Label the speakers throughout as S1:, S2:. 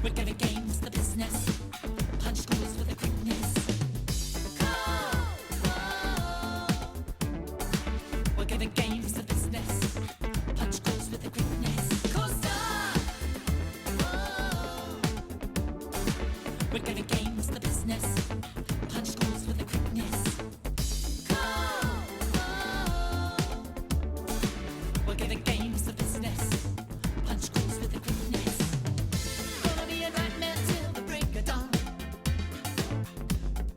S1: We're gonna games the business. Punch schools with a quickness. We're gonna games the business. Punch schools with a quickness. Coestar. We're gonna games the business. Punch schools with a quickness. We're gonna games the business. Punch schools with a quickness. Gonna be a nightmare till the break of dawn.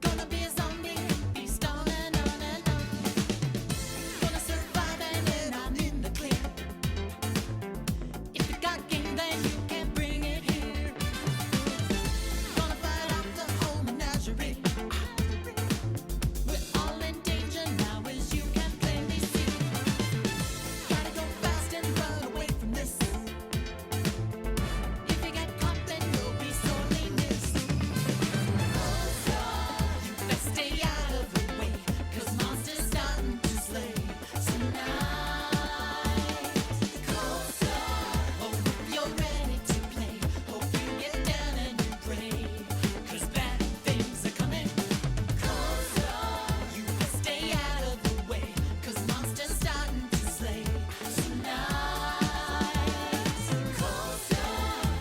S1: Gonna be a zombie, beast on and on and on. Gonna survive and then I'm in the clear. If you got game, then you can bring it here. Gonna fight off the whole menagerie. We're all in danger now, as you can plainly see. Gotta go fast and run away from this. If you get caught, then you'll be sorely missed. You best stay out of the way, 'cause monsters starting to slay tonight. Oh, if you're ready to play, hope you get down and you pray, 'cause bad things are coming. You best stay out of the way, 'cause monsters starting to slay tonight.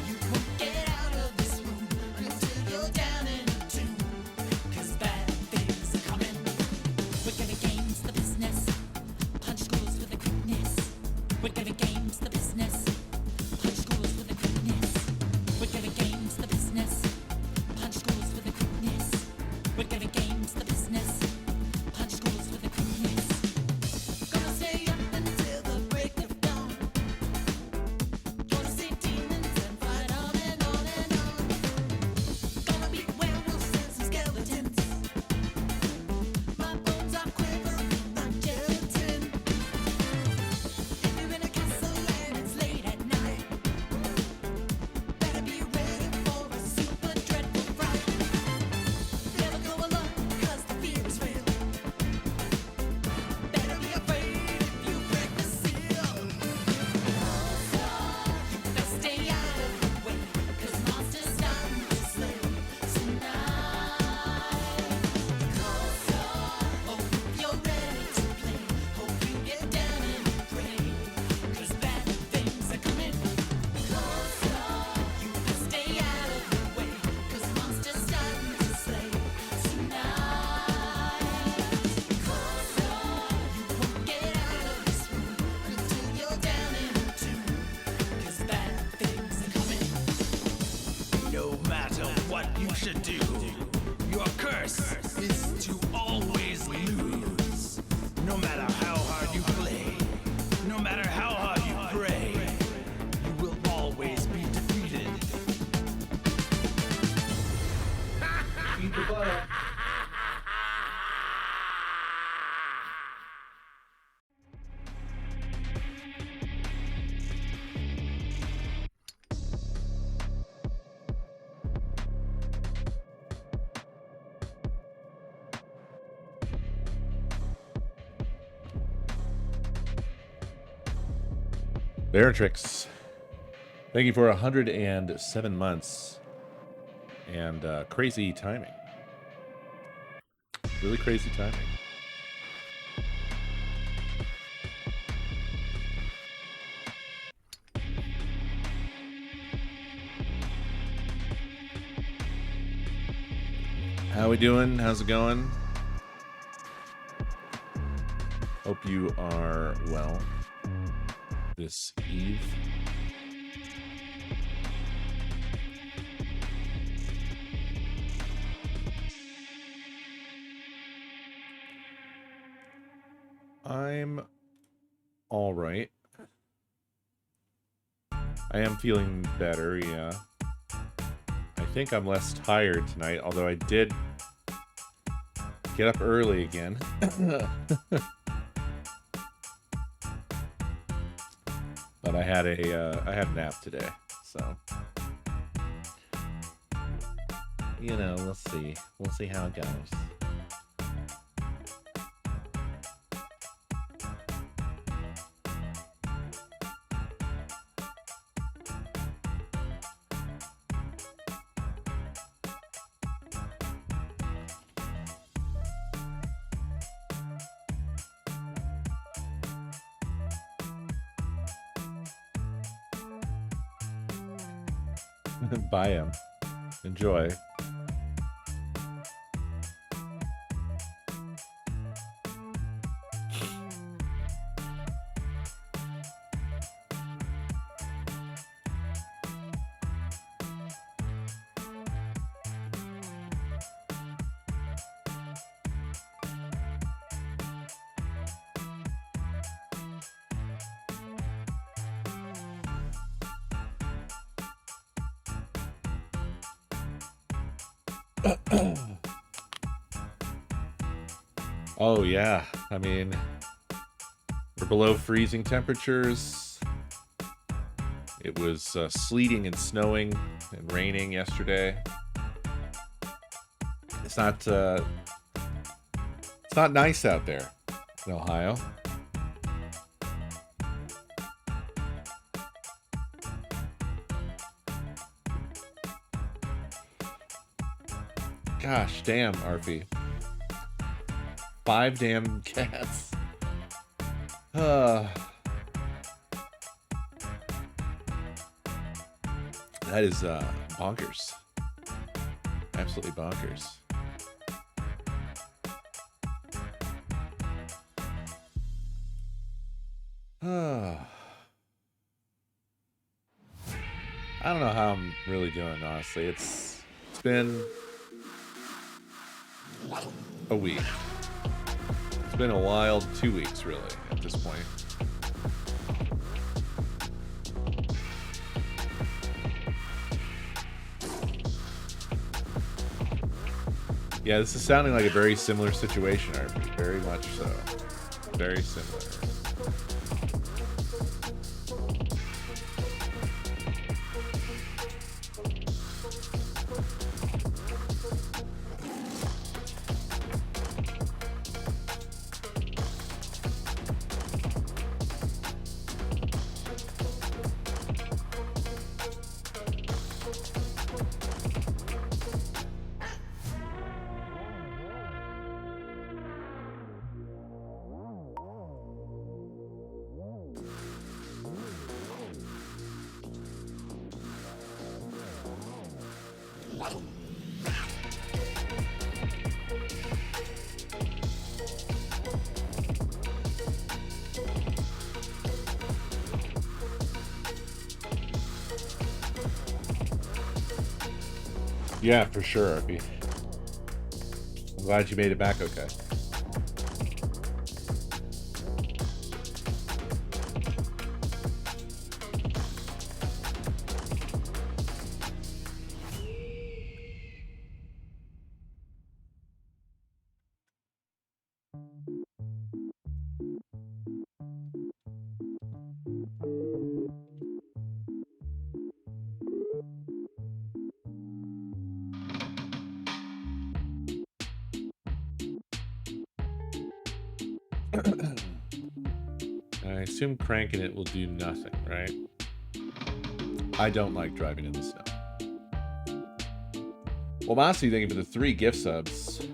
S1: You won't get out of this room until you're down in a tomb, 'cause bad things are coming. We're gonna games the business. Punch schools with a quickness. We're gonna games the business. Punch schools with a quickness. We're gonna games the business. Punch schools with a quickness. We're gonna games the business. Punch schools with a quickness. Gonna stay up until the break of dawn. Gonna see demons and fight on and on and on. Gonna be werewolves and some skeletons. My bones are quivering like gelatin. If you're in a castle and it's late at night, better be ready for a super dreadful fright. Never go alone, 'cause the fear is real. Better be afraid if you break the seal. You best stay out of the way, 'cause monsters starting to slay tonight. Oh, if you're ready to play, hope you get down and you pray, 'cause bad things are coming. You best stay out of the way, 'cause monsters starting to slay tonight. You won't get out of this room until you're down in a tomb, 'cause bad things are coming.
S2: No matter what you should do, your curse is to always lose. No matter how hard you play, no matter how hard you pray, you will always be defeated.
S3: Beatrix, thank you for 107 months and crazy timing. Really crazy timing. How we doing? How's it going? Hope you are well this eve. I'm all right. I am feeling better, yeah. I think I'm less tired tonight, although I did get up early again. But I had a nap today, so you know, we'll see. We'll see how it goes. Buy him. Enjoy. Oh yeah, I mean, we're below freezing temperatures. It was sleeting and snowing and raining yesterday. It's not nice out there in Ohio. Gosh damn, Arfie. 5 damn cats. That is bonkers. Absolutely bonkers. I don't know how I'm really doing, honestly. It's been a week. It's been a wild 2 weeks, really, at this point. Yeah, this is sounding like a very similar situation, RP. Very much so. Very similar. Yeah, for sure, RP. I'm glad you made it back okay. I assume cranking it will do nothing, right? I don't like driving in the snow. Well, Mossy, thank you for the 3 gift subs.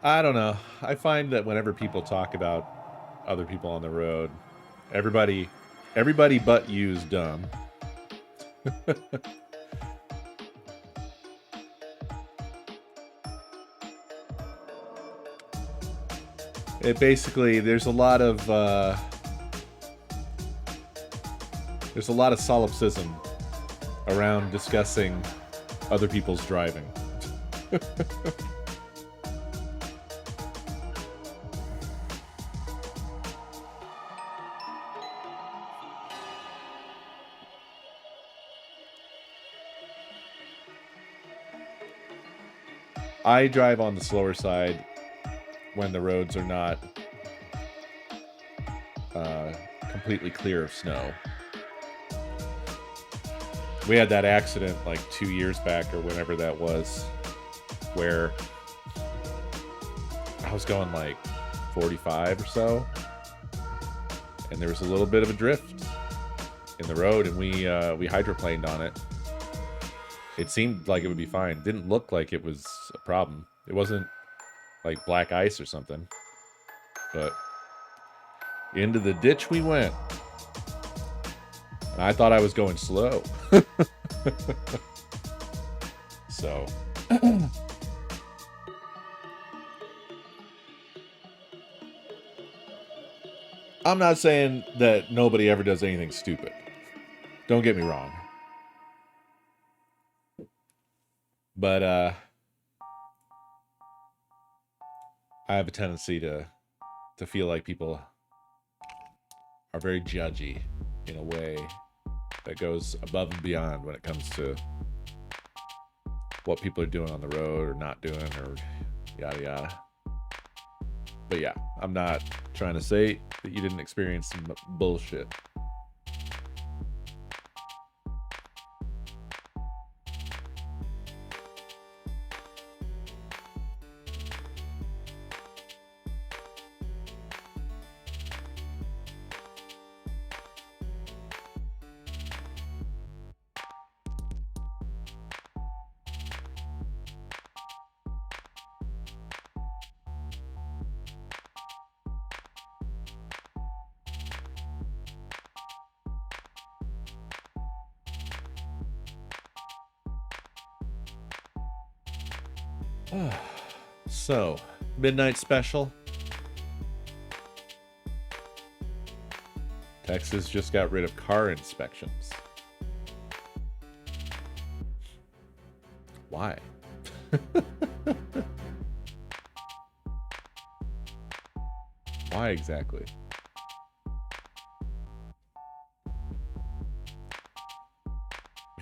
S3: I don't know. I find that whenever people talk about other people on the road, everybody but you's dumb. It basically, there's a lot of solipsism around discussing other people's driving. I drive on the slower side when the roads are not completely clear of snow. We had that accident like 2 years back or whenever that was, where I was going like 45 or so, and there was a little bit of a drift in the road, and we hydroplaned on it. It seemed like it would be fine. Didn't look like it was a problem. It wasn't like black ice or something, but into the ditch we went. And I thought I was going slow. So I'm not saying that nobody ever does anything stupid. Don't get me wrong. But I have a tendency to feel like people are very judgy in a way that goes above and beyond when it comes to what people are doing on the road or not doing or yada yada. But yeah, I'm not trying to say that you didn't experience some bullshit. So, midnight special. Texas just got rid of car inspections. Why? Why exactly?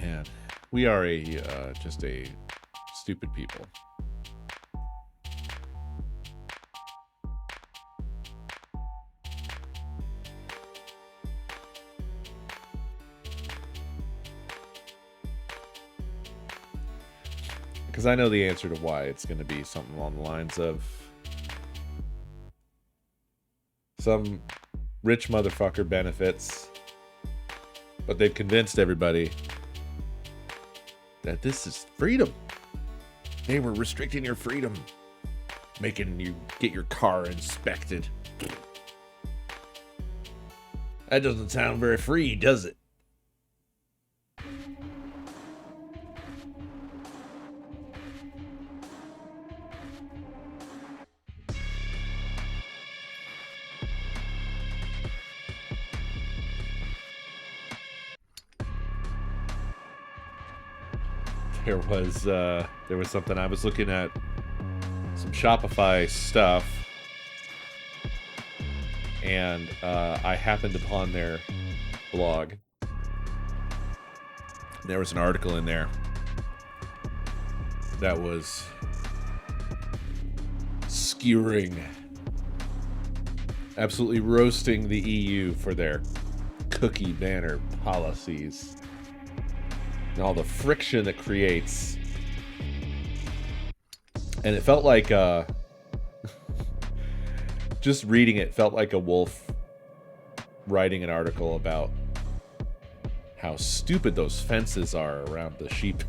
S3: Man, we are just a stupid people. Because I know the answer to why. It's going to be something along the lines of some rich motherfucker benefits, but they've convinced everybody that this is freedom. They were restricting your freedom, making you get your car inspected. That doesn't sound very free, does it? There was something. I was looking at some Shopify stuff, and I happened upon their blog. There was an article in there that was skewering, absolutely roasting the EU for their cookie banner policies and all the friction it creates. And it felt like, just reading it felt like a wolf writing an article about how stupid those fences are around the sheep.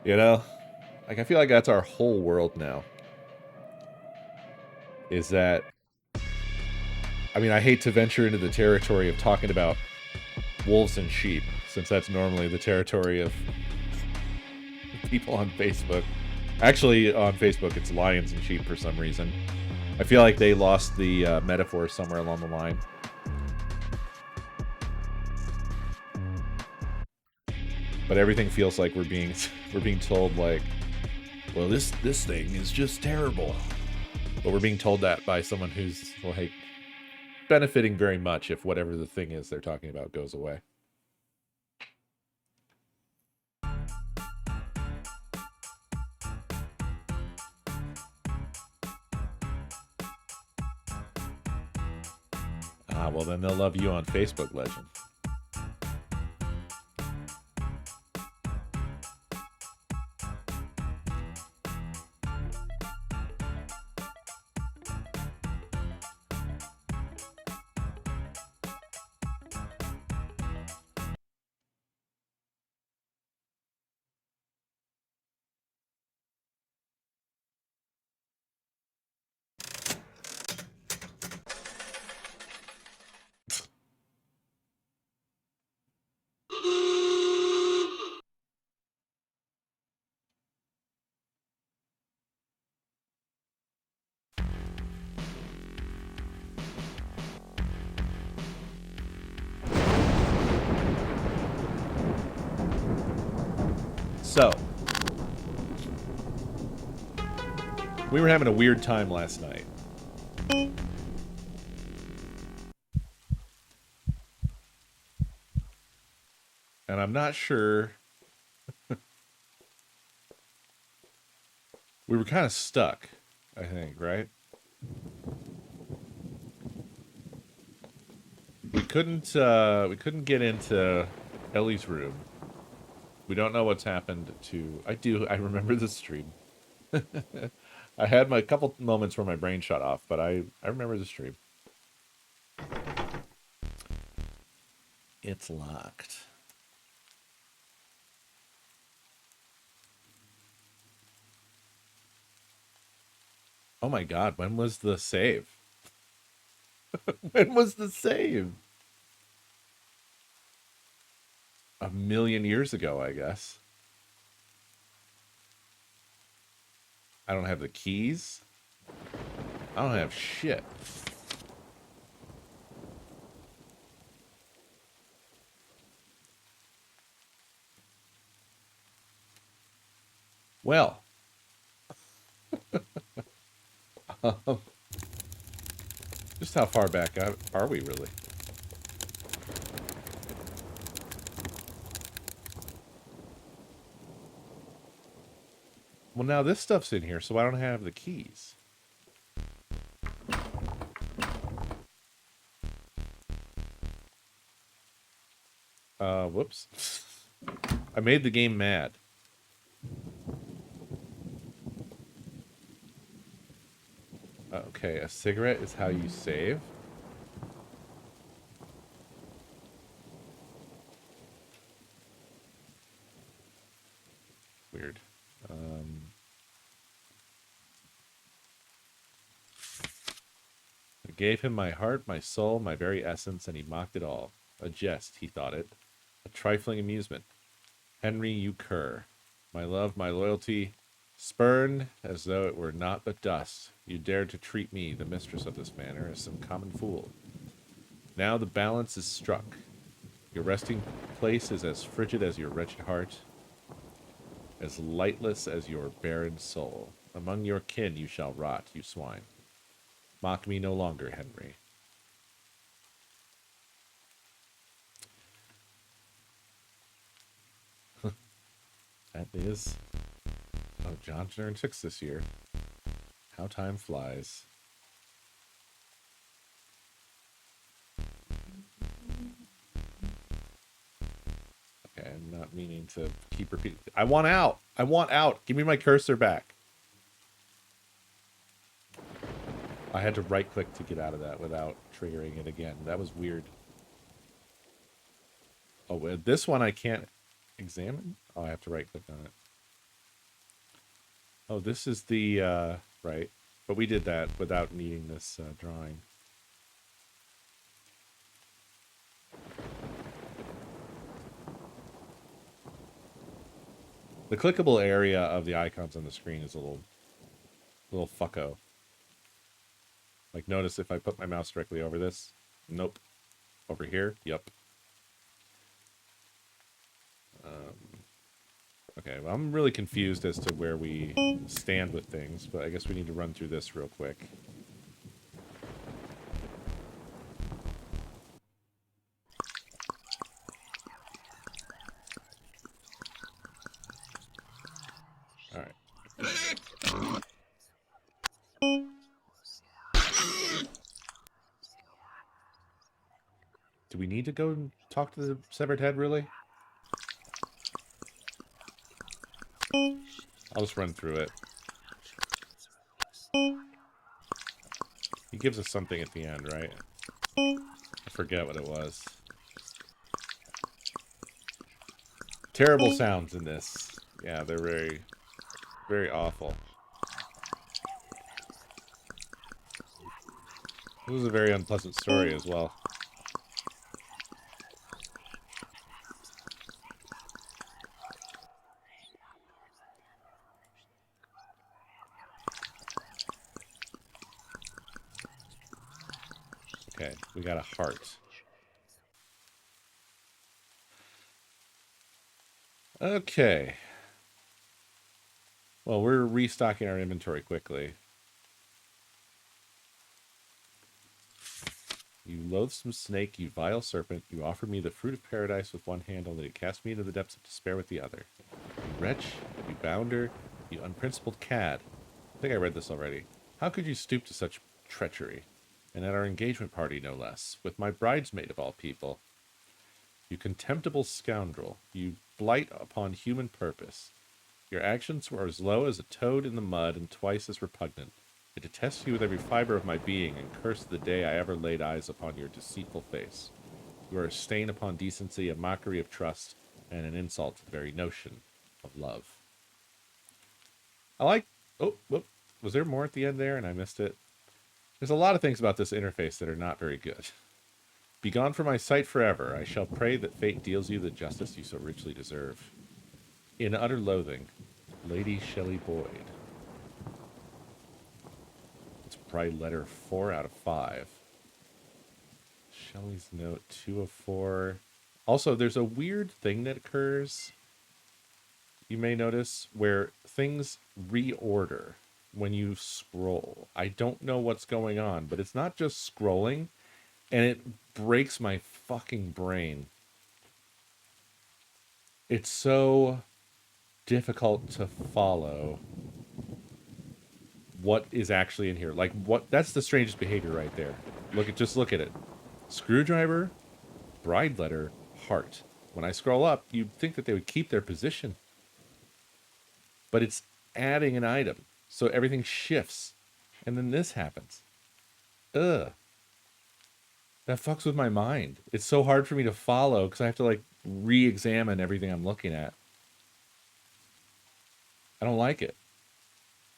S3: You know? Like, I feel like that's our whole world now. Is that, I mean, I hate to venture into the territory of talking about wolves and sheep, since that's normally the territory of people on Facebook. Actually, on Facebook, it's lions and sheep for some reason. I feel like they lost the metaphor somewhere along the line. But everything feels like we're being told, like, well, this thing is just terrible. But we're being told that by someone who's, like, benefiting very much if whatever the thing is they're talking about goes away. Ah, well, then they'll love you on Facebook, Legend. So, we were having a weird time last night. And I'm not sure. We were kind of stuck, I think, right? We couldn't get into Ellie's room. We don't know what's happened to... I remember the stream. I had my couple moments where my brain shut off, but I remember the stream. It's locked. Oh my god, when was the save? When was the save? A million years ago, I guess. I don't have the keys. I don't have shit. Well. Just how far back are we, really? Well, now this stuff's in here, so I don't have the keys. Whoops. I made the game mad. Okay, a cigarette is how you save. Weird. I gave him my heart, my soul, my very essence, and he mocked it all. A jest, he thought it. A trifling amusement. Henry, you cur. My love, my loyalty, spurned as though it were naught but dust. You dared to treat me, the mistress of this manor, as some common fool. Now the balance is struck. Your resting place is as frigid as your wretched heart, as lightless as your barren soul. Among your kin you shall rot, you swine. Mock me no longer, Henry. That is... Oh, John turned 6 this year. How time flies. Okay, I'm not meaning to keep repeating. I want out! I want out! Give me my cursor back. I had to right-click to get out of that without triggering it again. That was weird. Oh, this one I can't examine? Oh, I have to right-click on it. Oh, this is the, right. But we did that without needing this drawing. The clickable area of the icons on the screen is a little fucko. Like, notice if I put my mouse directly over this. Nope. Over here? Yep. Okay, well, I'm really confused as to where we stand with things, but I guess we need to run through this real quick. All right. we need to go and talk to the severed head, really? I'll just run through it. He gives us something at the end, right? I forget what it was. Terrible sounds in this. Yeah, they're very, very awful. It was a very unpleasant story as well. Okay, we got a heart. Okay. Well, we're restocking our inventory quickly. You loathsome snake, you vile serpent, you offer me the fruit of paradise with one hand, only to cast me into the depths of despair with the other. You wretch, you bounder, you unprincipled cad. I think I read this already. How could you stoop to such treachery? And at our engagement party, no less, with my bridesmaid of all people. You contemptible scoundrel, you blight upon human purpose. Your actions were as low as a toad in the mud and twice as repugnant. I detest you with every fiber of my being, and curse the day I ever laid eyes upon your deceitful face. You are a stain upon decency, a mockery of trust, and an insult to the very notion of love. I like... Oh, whoop. Was there more at the end there, and I missed it? There's a lot of things about this interface that are not very good. Begone from my sight forever. I shall pray that fate deals you the justice you so richly deserve. In utter loathing, Lady Shelley Boyd. It's probably letter 4 out of 5. Shelley's note 2 of 4. Also, there's a weird thing that occurs, you may notice, where things reorder when you scroll. I don't know what's going on, but it's not just scrolling, and it breaks my fucking brain. It's so difficult to follow what is actually in here. Like, what? That's the strangest behavior right there. Just look at it. Screwdriver, bride letter, heart. When I scroll up, you'd think that they would keep their position, but it's adding an item, so everything shifts, and then this happens. Ugh. That fucks with my mind. It's so hard for me to follow because I have to like re-examine everything I'm looking at. I don't like it.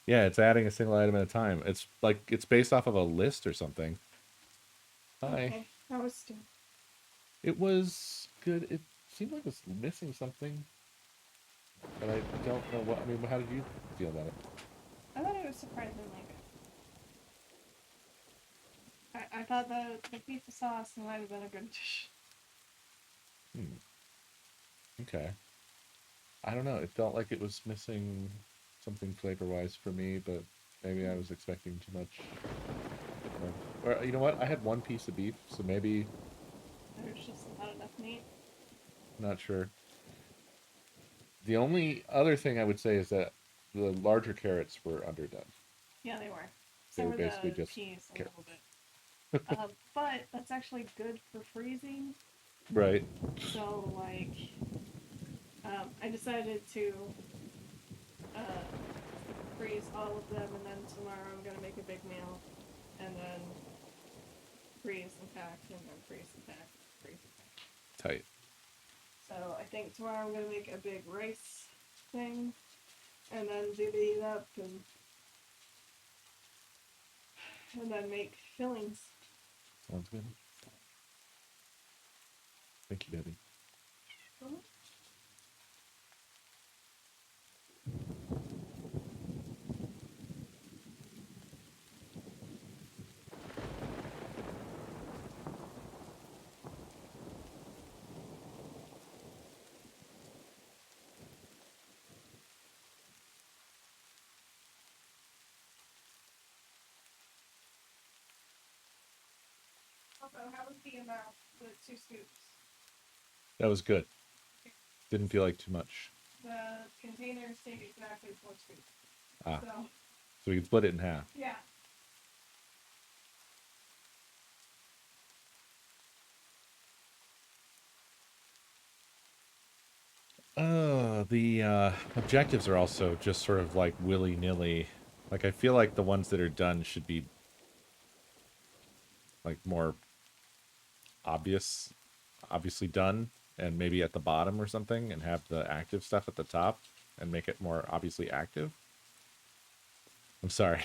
S3: Yeah, it's adding a single item at a time. It's like it's based off of a list or something. Hi.
S4: Okay, that was Stu.
S3: It was good. It seemed like it was missing something, but I don't know what. I mean, how did you feel about it?
S4: I thought it was surprisingly good. I thought the pizza sauce might have been a good dish.
S3: Okay. I don't know. It felt like it was missing something flavor-wise for me, but maybe I was expecting too much. Or you know what? I had one piece of beef, so maybe.
S4: There's just not enough meat.
S3: Not sure. The only other thing I would say is that the larger carrots were underdone.
S4: Yeah, they were.
S3: They
S4: So
S3: were
S4: were
S3: basically
S4: the
S3: just
S4: peas a
S3: carrot.
S4: little bit. But that's actually good for freezing.
S3: Right.
S4: So, like, I decided to freeze all of them, and then tomorrow I'm going to make a big meal, and then freeze and pack, and then freeze and pack, freeze and pack.
S3: Tight.
S4: So I think tomorrow I'm going to make a big rice thing, and then divvy it up, and then make fillings.
S3: Sounds good. Thank you, Debbie.
S4: Also, how was the amount? The 2 scoops?
S3: That was good. Didn't feel like too much.
S4: The containers take exactly 4 scoops.
S3: Ah.
S4: So,
S3: So we can split it in half.
S4: yeah.
S3: The objectives are also just sort of like willy-nilly. Like, I feel like the ones that are done should be like more obviously done, and maybe at the bottom or something, and have the active stuff at the top and make it more obviously active. I'm sorry.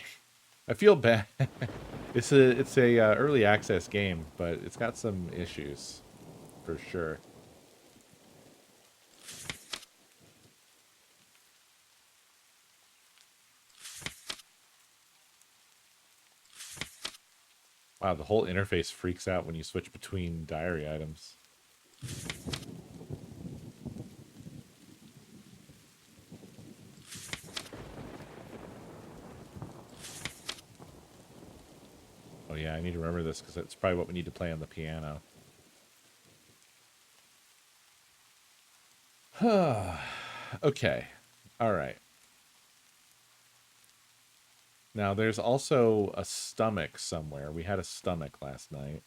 S3: I feel bad. It's a early access game, but it's got some issues for sure. Wow, the whole interface freaks out when you switch between diary items. Oh yeah, I need to remember this because it's probably what we need to play on the piano. Okay. All right. Now there's also a stomach somewhere. We had a stomach last night.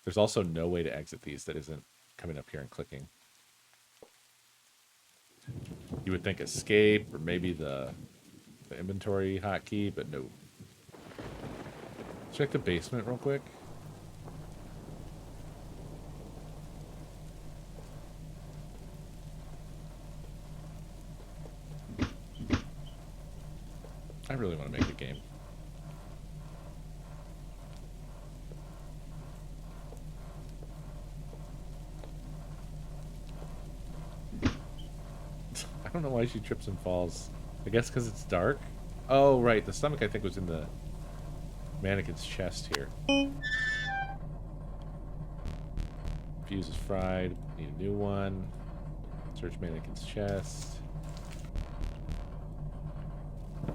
S3: There's also no way to exit these that isn't coming up here and clicking. You would think escape or maybe the inventory hotkey, but no. Check the basement real quick. I really want to make a game. I don't know why she trips and falls. I guess because it's dark? Oh, right. The stomach, I think, was in the mannequin's chest here. Fuse is fried. Need a new one. Search mannequin's chest.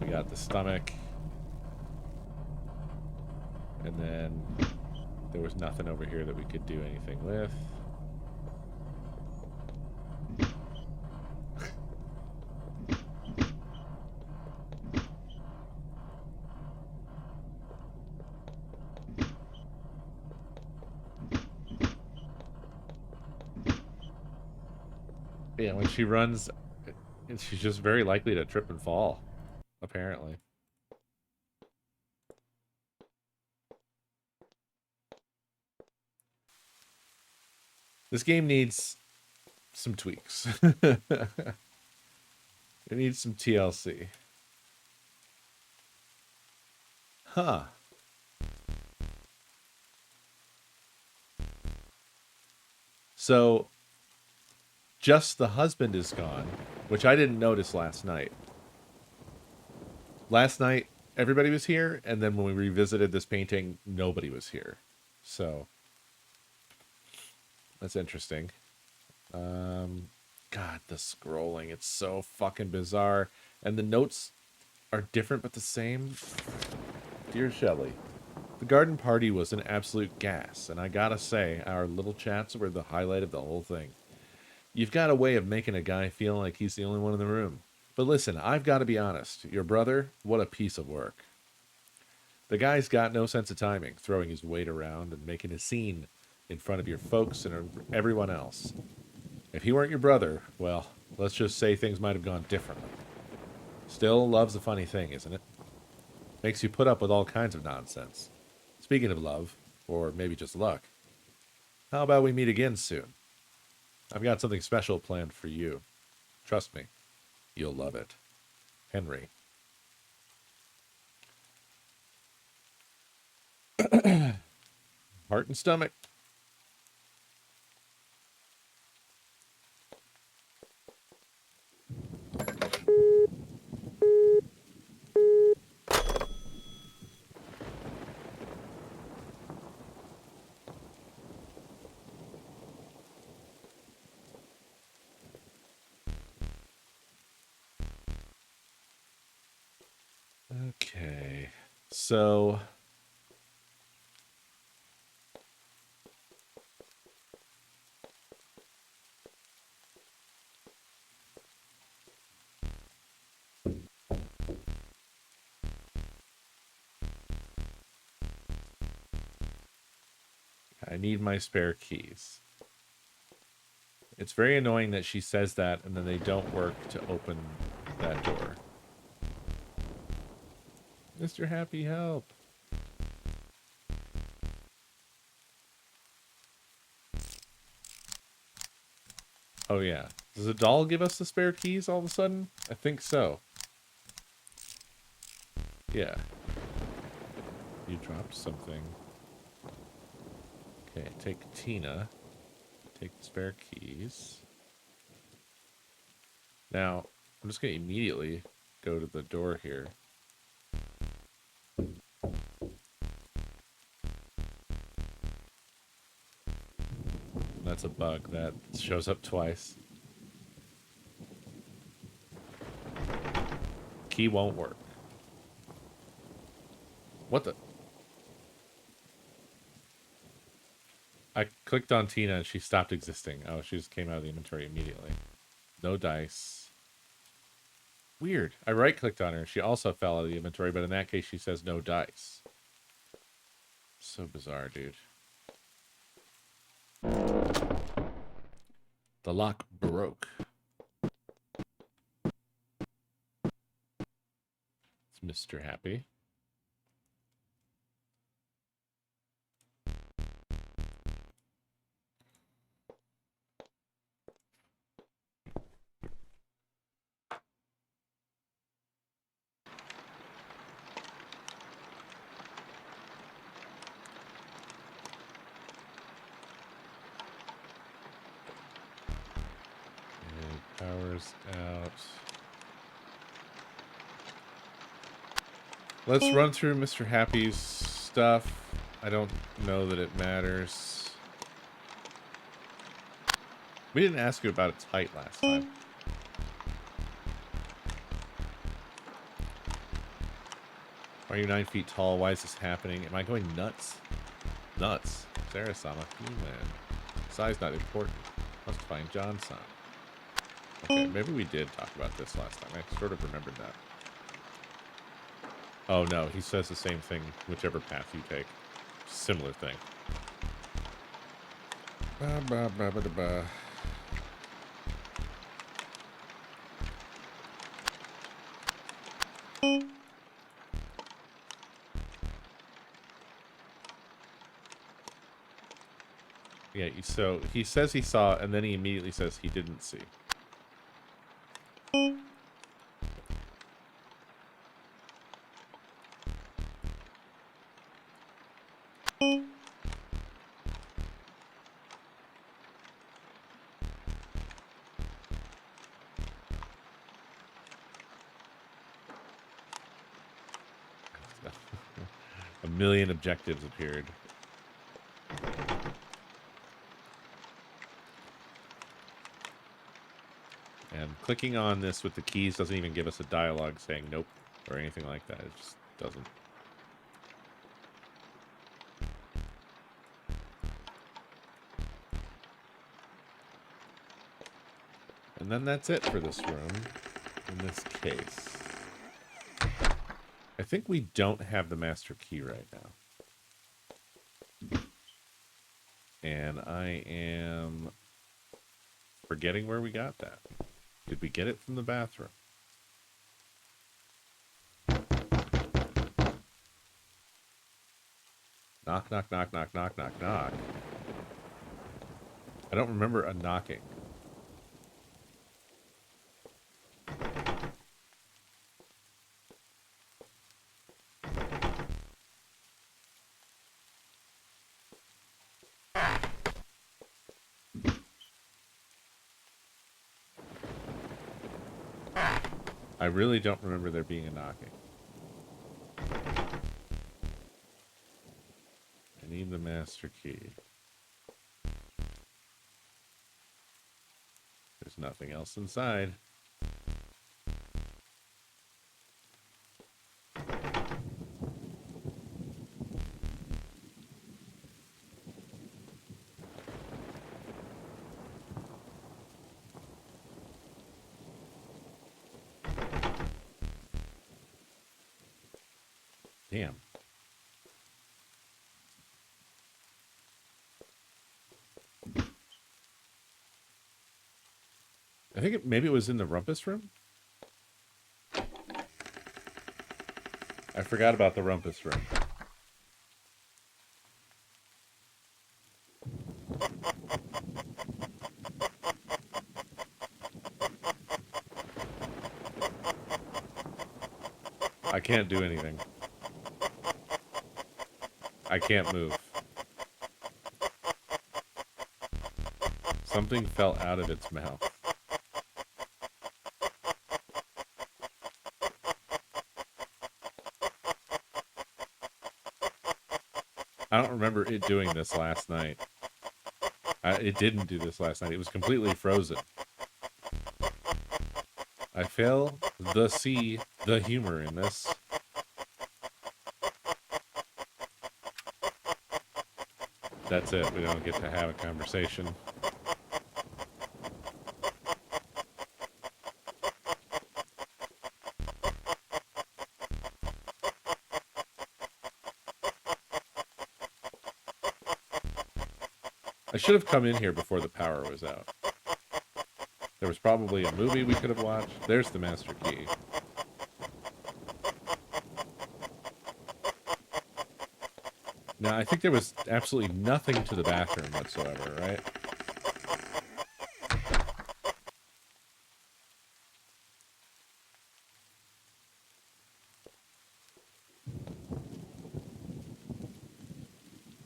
S3: We got the stomach. And then there was nothing over here that we could do anything with. Yeah, when she runs, she's just very likely to trip and fall, apparently. This game needs some tweaks. It needs some TLC. Huh. So, just the husband is gone, which I didn't notice last night. Last night, everybody was here, and then when we revisited this painting, nobody was here. So, that's interesting. God, the scrolling, it's so fucking bizarre. And the notes are different but the same. Dear Shelley, the garden party was an absolute gas, and I gotta say, our little chats were the highlight of the whole thing. You've got a way of making a guy feel like he's the only one in the room. But listen, I've got to be honest. Your brother, what a piece of work. The guy's got no sense of timing, throwing his weight around and making a scene in front of your folks and everyone else. If he weren't your brother, well, let's just say things might have gone differently. Still, love's a funny thing, isn't it? Makes you put up with all kinds of nonsense. Speaking of love, or maybe just luck, how about we meet again soon? I've got something special planned for you. Trust me, you'll love it. Henry. Heart and stomach. Okay, so I need my spare keys. It's very annoying that she says that and then they don't work to open that door. Mr. Happy, help. Oh yeah. Does the doll give us the spare keys all of a sudden? I think so. Yeah. You dropped something. Okay, take Tina. Take the spare keys. Now, I'm just going to immediately go to the door here. That's a bug that shows up twice. Key won't work. What the? I clicked on Tina and she stopped existing. Oh, she just came out of the inventory immediately. No dice. Weird. I right-clicked on her. She also fell out of the inventory, but in that case, she says no dice. So bizarre, dude. The lock broke. It's Mr. Happy. Power's out. Let's run through Mr. Happy's stuff. I don't know that it matters. We didn't ask you about its height last time. Are you 9 feet tall? Why is this happening? Am I going nuts? Nuts. Sarah-sama. Man. Size not important. Must find John-san. Okay, maybe we did talk about this last time. I sort of remembered that. Oh no, he says the same thing whichever path you take. Similar thing. Ba, ba, ba, ba, da, ba. Yeah, so he says he saw, and then he immediately says he didn't see. A million objectives appeared. And clicking on this with the keys doesn't even give us a dialogue saying nope or anything like that. It just doesn't. And then that's it for this room, in this case. I think we don't have the master key right now. And I am forgetting where we got that. Did we get it from the bathroom? Knock, knock, knock, knock, knock, knock, knock. I don't remember a knocking. I really don't remember there being a knocking. I need the master key. There's nothing else inside. Damn. I think maybe it was in the rumpus room. I forgot about the rumpus room. I can't do anything. I can't move. Something fell out of its mouth. I don't remember it doing this last night. It didn't do this last night. It was completely frozen. I fail to see the humor in this. That's it. We don't get to have a conversation. I should have come in here before the power was out. There was probably a movie we could have watched. There's the master key. Now, I think there was absolutely nothing to the bathroom whatsoever, right?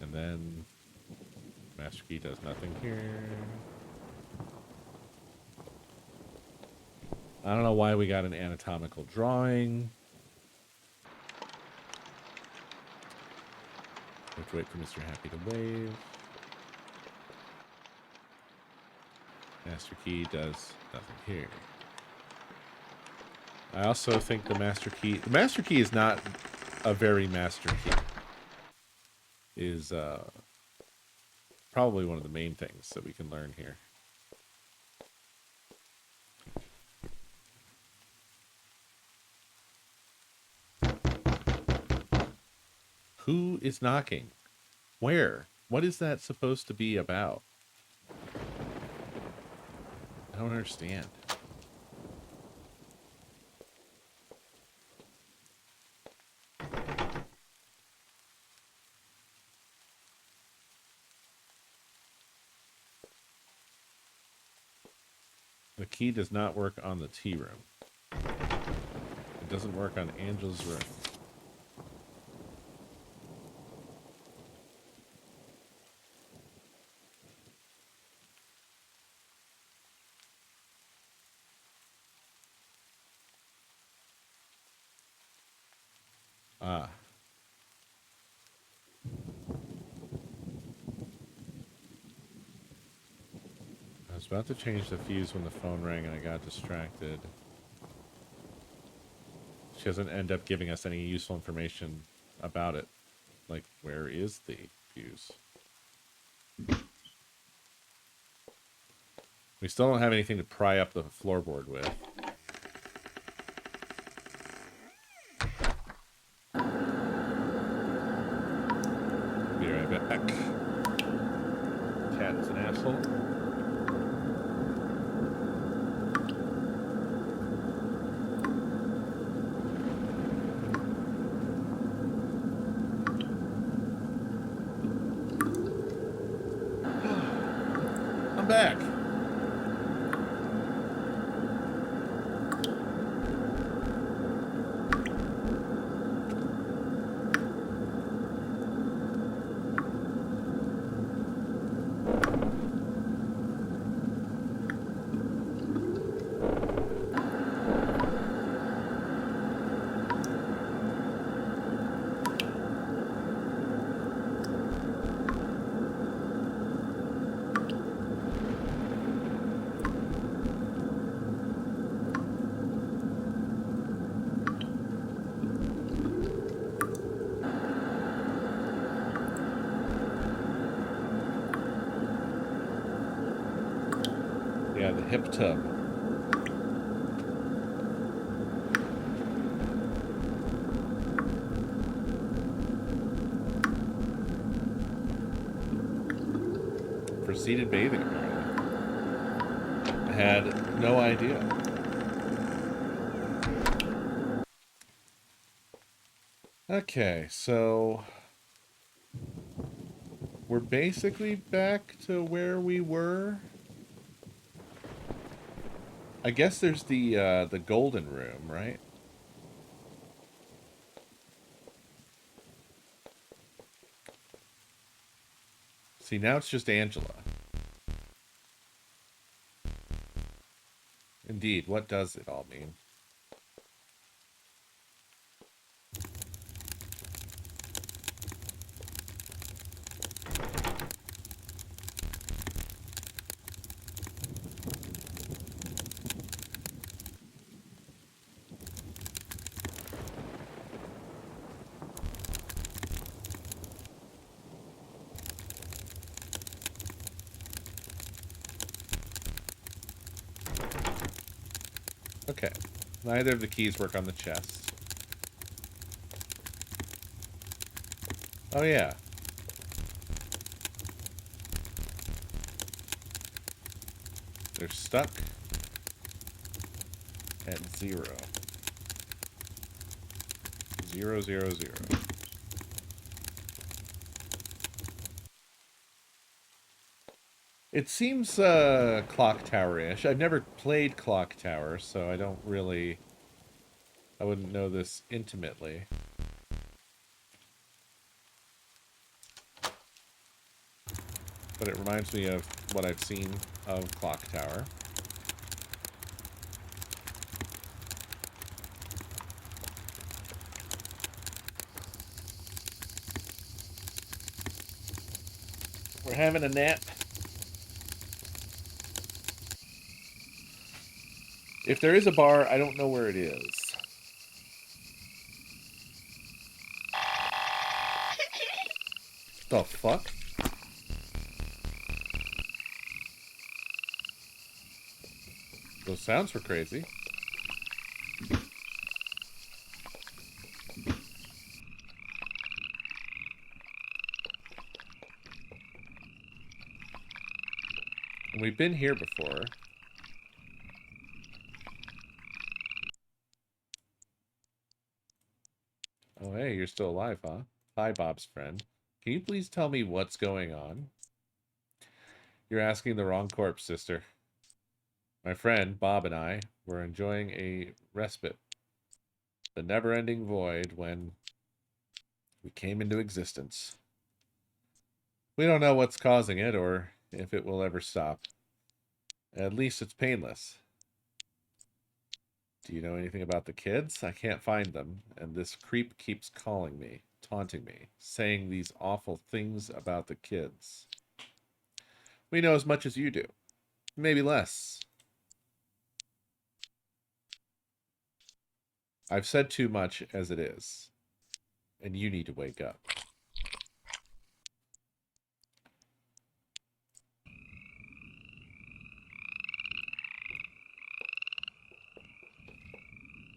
S3: And then master key does nothing here. I don't know why we got an anatomical drawing. We have to wait for Mr. Happy to wave. Master key does nothing here. I also think the master key is not a very master key. Is probably one of the main things that we can learn here. Who is knocking? Where? What is that supposed to be about? I don't understand. The key does not work on the tea room. It doesn't work on Angela's room. Ah. I was about to change the fuse when the phone rang and I got distracted. She doesn't end up giving us any useful information about it. Like, where is the fuse? We still don't have anything to pry up the floorboard with. Be right back. Cat is an asshole. I'm back. Yeah, the hip tub. For seated bathing, apparently. I had No idea. Okay, so we're basically back to where we were. I guess there's the golden room, right? See, now it's just Angela. Indeed, what does it all mean? Okay. Neither of the keys work on the chest. Oh, yeah. They're stuck at 0. 0, 0, 0. It seems Clock Tower-ish. I've never played Clock Tower, so I don't really... I wouldn't know this intimately. But it reminds me of what I've seen of Clock Tower. We're having a nap. If there is a bar, I don't know where it is. The fuck? Those sounds were crazy. We've been here before. Oh, hey, you're still alive, huh? Hi, Bob's friend. Can you please tell me what's going on? You're asking the wrong corpse, sister. My friend, Bob, and I were enjoying a respite. The never-ending void when we came into existence. We don't know what's causing it or if it will ever stop. At least it's painless. Do you know anything about the kids? I can't find them, and this creep keeps calling me, taunting me, saying these awful things about the kids. We know as much as you do. Maybe less. I've said too much as it is, and you need to wake up.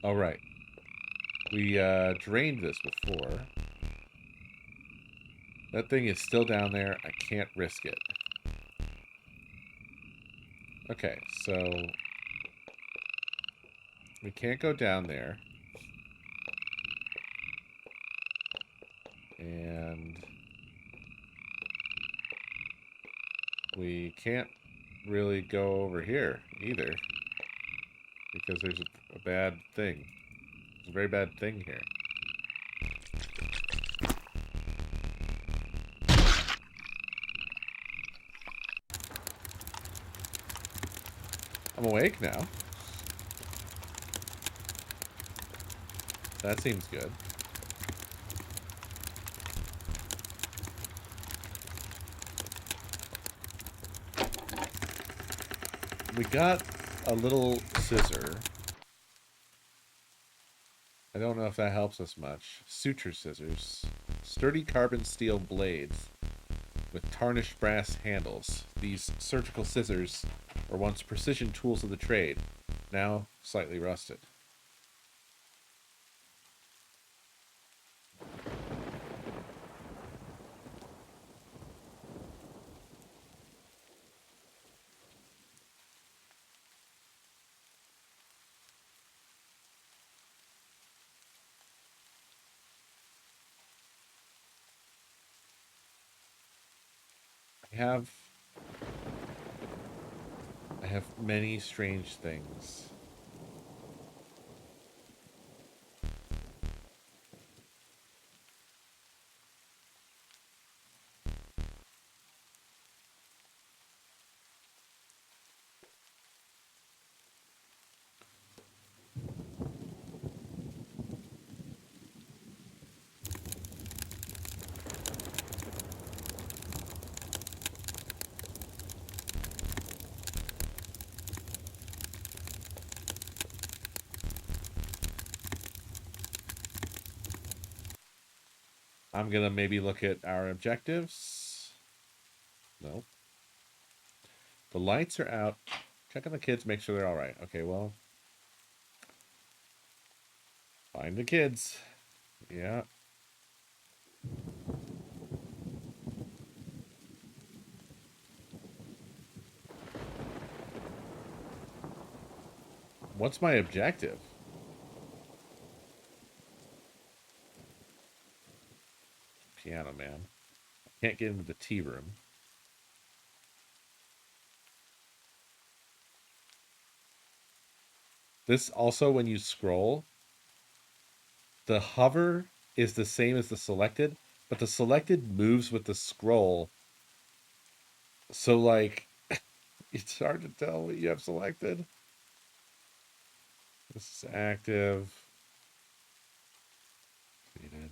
S3: All right. We drained this before. That thing is still down there. I can't risk it. Okay, so we can't go down there. And we can't really go over here either. Because there's a bad thing. There's a very bad thing here. I'm awake now. That seems good. We got a little scissor. I don't know if that helps us much. Suture scissors. Sturdy carbon steel blades with tarnished brass handles. These surgical scissors were once precision tools of the trade, now slightly rusted. have I have many strange things. I'm gonna maybe look at our objectives. No. The lights are out. Check on the kids, make sure they're all right. Okay, well, find the kids. Yeah. What's my objective? Piano man. Can't get into the tea room. This also, when you scroll, the hover is the same as the selected, but the selected moves with the scroll. So, like, it's hard to tell what you have selected. This is active. Completed.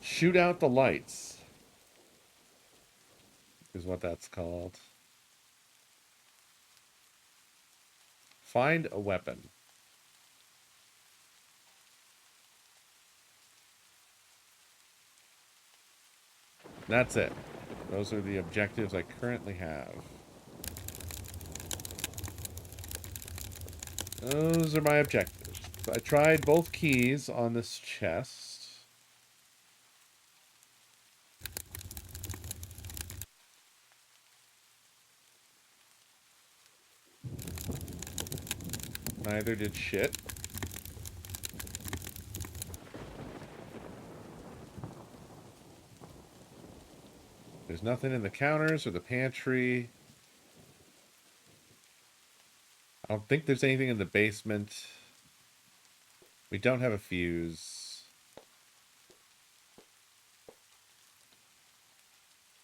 S3: Shoot out the lights is what that's called. Find a weapon. That's it. Those are the objectives I currently have. Those are my objectives. So I tried both keys on this chest. Neither did shit. There's nothing in the counters or the pantry. I don't think there's anything in the basement. We don't have a fuse.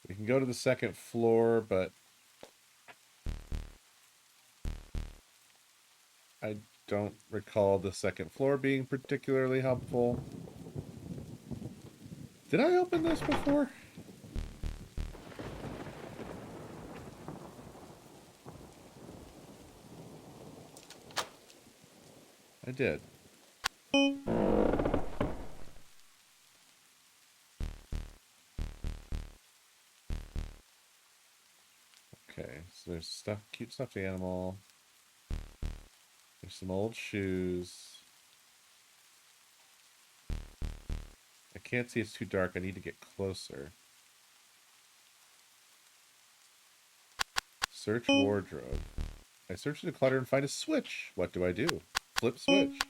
S3: We can go to the second floor, but I don't recall the second floor being particularly helpful. Did I open this before? I did. Okay, so there's stuff, cute stuffed animal. There's some old shoes. I can't see, it's too dark. I need to get closer. Search wardrobe. I search the clutter and find a switch. What do I do? Flip switch.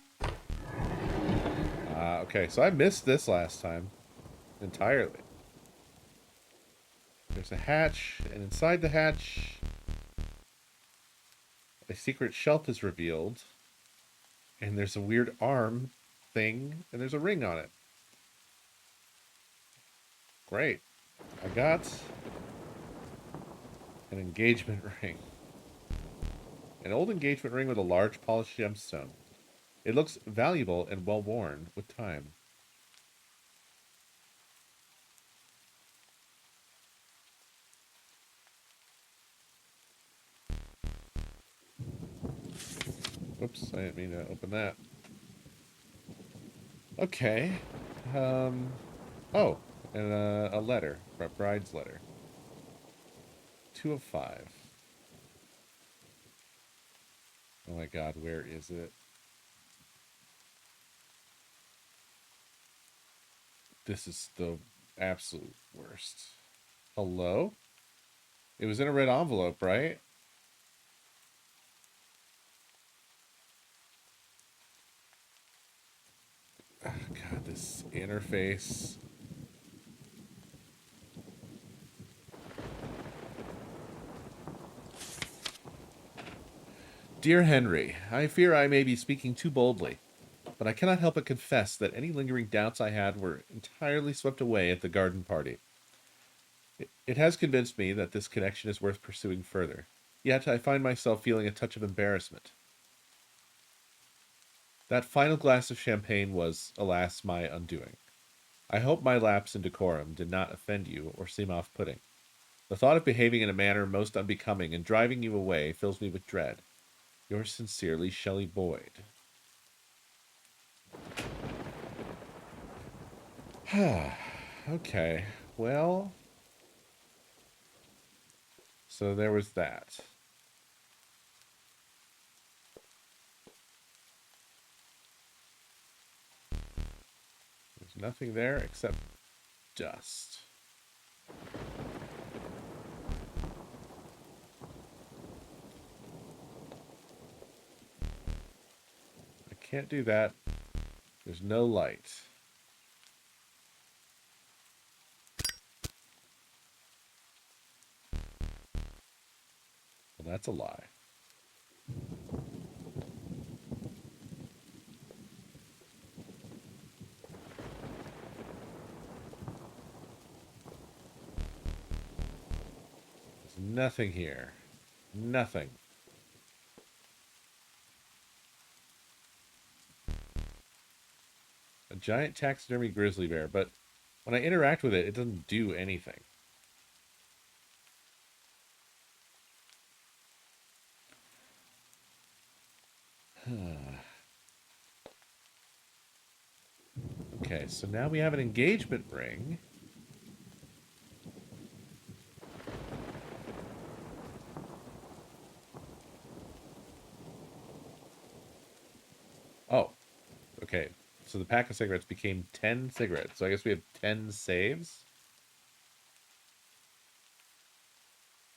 S3: Okay, so I missed this last time entirely. There's a hatch, and inside the hatch, a secret shelf is revealed. And there's a weird arm thing, and there's a ring on it. Great. I got an engagement ring. An old engagement ring with a large polished gemstone. It looks valuable and well worn with time. Oops, I didn't mean to open that. Okay. Oh, and a letter. A bride's letter. 2 of 5. Oh my god, where is it? This is the absolute worst. Hello? It was in a red envelope, right? Oh god, this interface. Dear Henry, I fear I may be speaking too boldly, but I cannot help but confess that any lingering doubts I had were entirely swept away at the garden party. It has convinced me that this connection is worth pursuing further, yet I find myself feeling a touch of embarrassment. That final glass of champagne was, alas, my undoing. I hope my lapse in decorum did not offend you or seem off-putting. The thought of behaving in a manner most unbecoming and driving you away fills me with dread. Yours sincerely, Shelley Boyd. Okay, well, so there was that. There's nothing there except dust. I can't do that. There's no light. Well, that's a lie. There's nothing here. Nothing. A giant taxidermy grizzly bear, but when I interact with it, it doesn't do anything. Okay, so now we have an engagement ring. Oh, okay. So the pack of cigarettes became 10 cigarettes. So I guess we have 10 saves.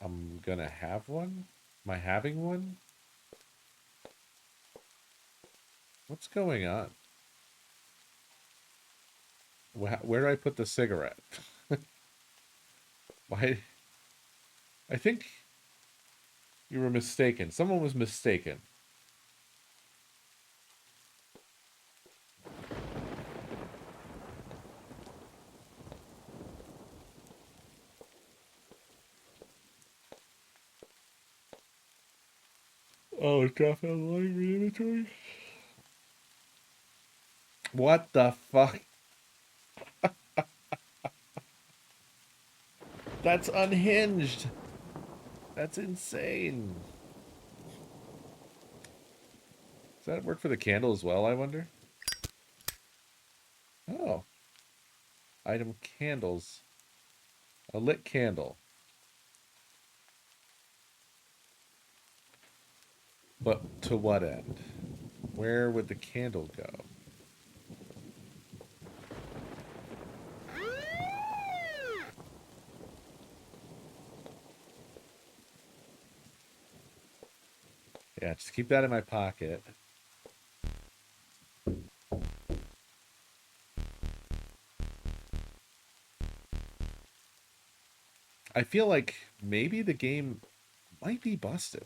S3: I'm gonna have one? Am I having one? What's going on? Where do I put the cigarette? Why? I think you were mistaken. Someone was mistaken. Oh, drop out of the library inventory. What the fuck? That's unhinged. That's insane. Does that work for the candle as well, I wonder? Oh. Item candles. A lit candle. But to what end? Where would the candle go? Yeah, just keep that in my pocket. I feel like maybe the game might be busted.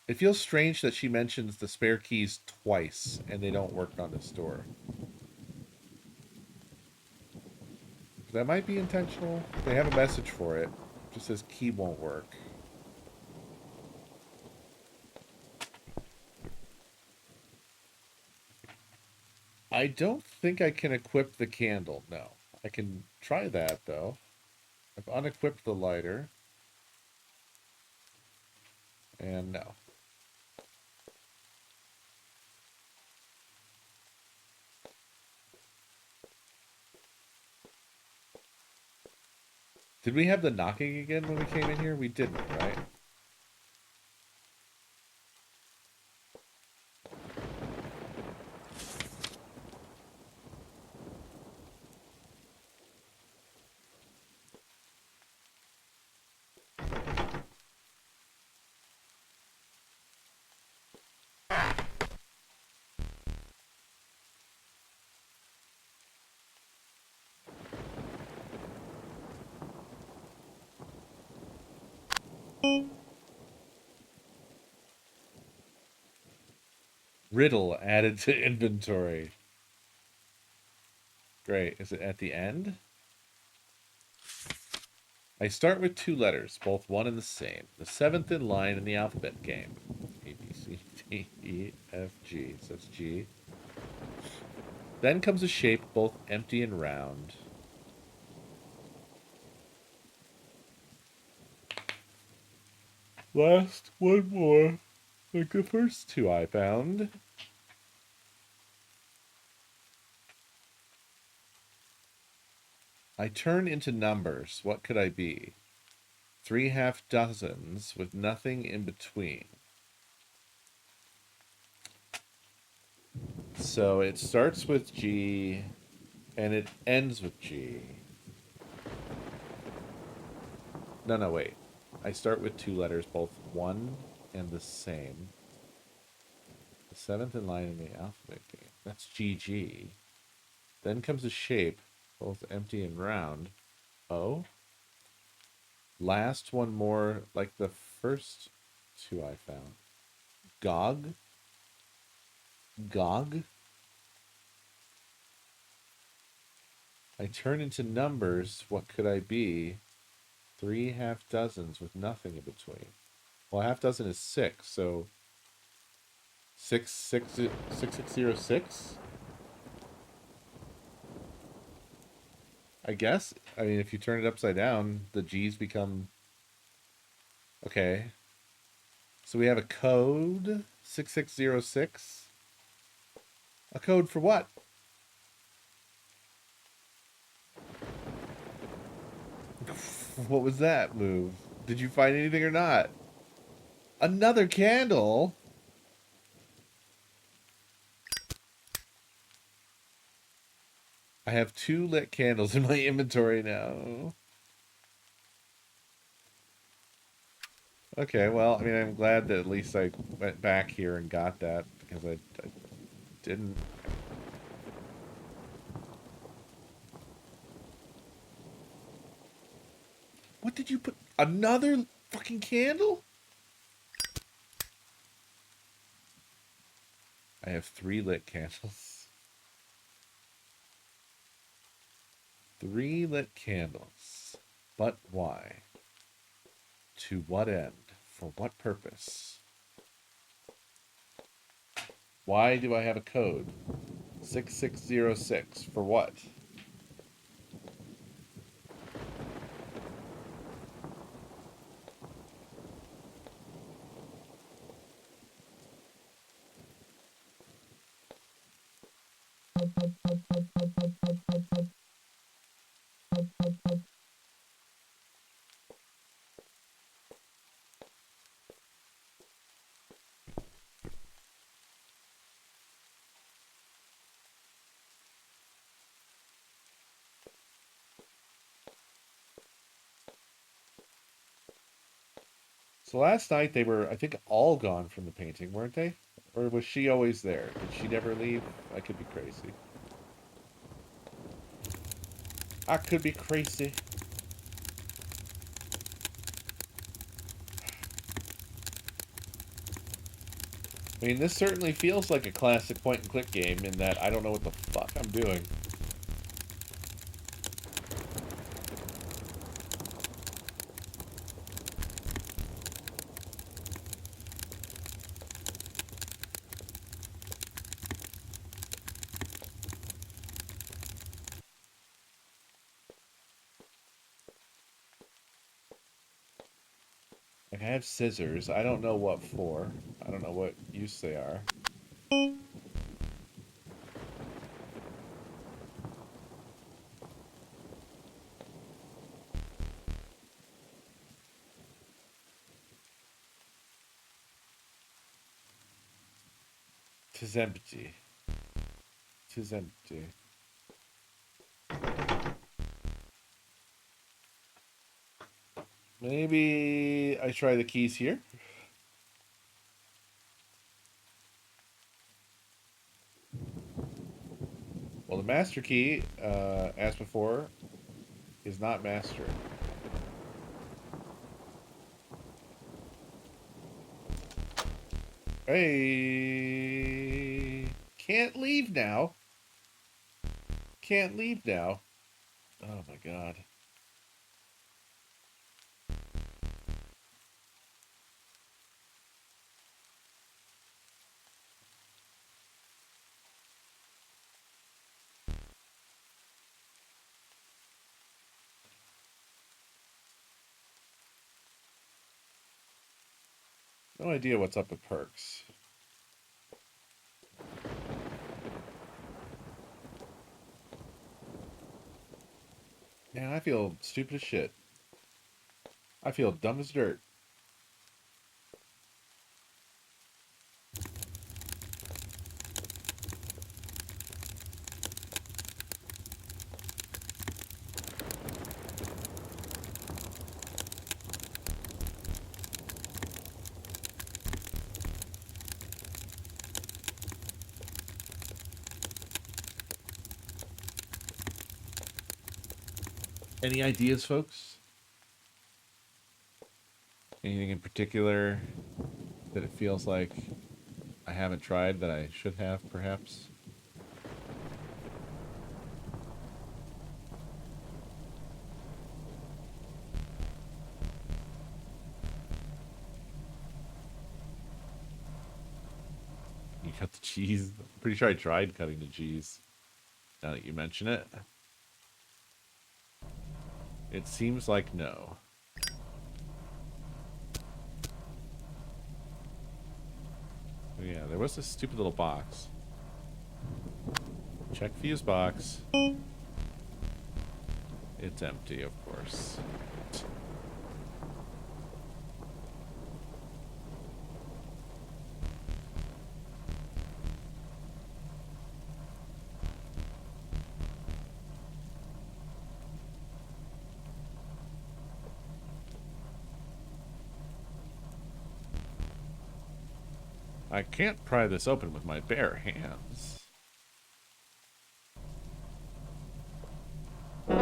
S3: It feels strange that she mentions the spare keys twice and they don't work on this door. That might be intentional. They have a message for it. It just says key won't work. I don't think I can equip the candle. No. I can try that, though. I've unequipped the lighter. And no. Did we have the knocking again when we came in here? We didn't, right? Riddle added to inventory. Great. Is it at the end? I start with 2 letters, both one and the same. The 7th in line in the alphabet game. A, B, C, D, E, F, G. So that's G. Then comes a shape both empty and round. Last one more. Like the first 2 I found. I turn into numbers. What could I be? 3 half dozens with nothing in between. So it starts with G and it ends with G. No, wait. I start with 2 letters, both one and the same. The 7th in line in the alphabet game. That's GG. Then comes a shape, both empty and round. O. Last one more, like the first 2 I found. Gog. Gog. I turn into numbers. What could I be? 3 half dozens with nothing in between. Well, a half dozen is 6, so 6606. I guess. I mean, if you turn it upside down, the G's become. Okay. So we have a code 6606. A code for what? What was that move? Did you find anything or not? Another candle? I have 2 lit candles in my inventory now. Okay, well, I mean, I'm glad that at least I went back here and got that, because I didn't. What did you put? Another fucking candle? I have 3 lit candles. 3 lit candles. But why? To what end? For what purpose? Why do I have a code? 6606. For what? So last night they were, I think, all gone from the painting, weren't they? Or was she always there? Did she never leave? I could be crazy. I could be crazy. I mean, this certainly feels like a classic point-and-click game in that I don't know what the fuck I'm doing. Like, I have scissors. I don't know what for. I don't know what use they are. Tis empty. Tis empty. Maybe I try the keys here. Well, the master key, as before, is not master. Hey! Can't leave now. Can't leave now. Oh my god. No idea what's up with perks. Man, I feel stupid as shit. I feel dumb as dirt. Any ideas, folks? Anything in particular that it feels like I haven't tried that I should have, perhaps? You cut the cheese? I'm pretty sure I tried cutting the cheese. Now that you mention it. It seems like no. Oh, yeah, there was this stupid little box. Check fuse box. It's empty, of course. I can't pry this open with my bare hands. What?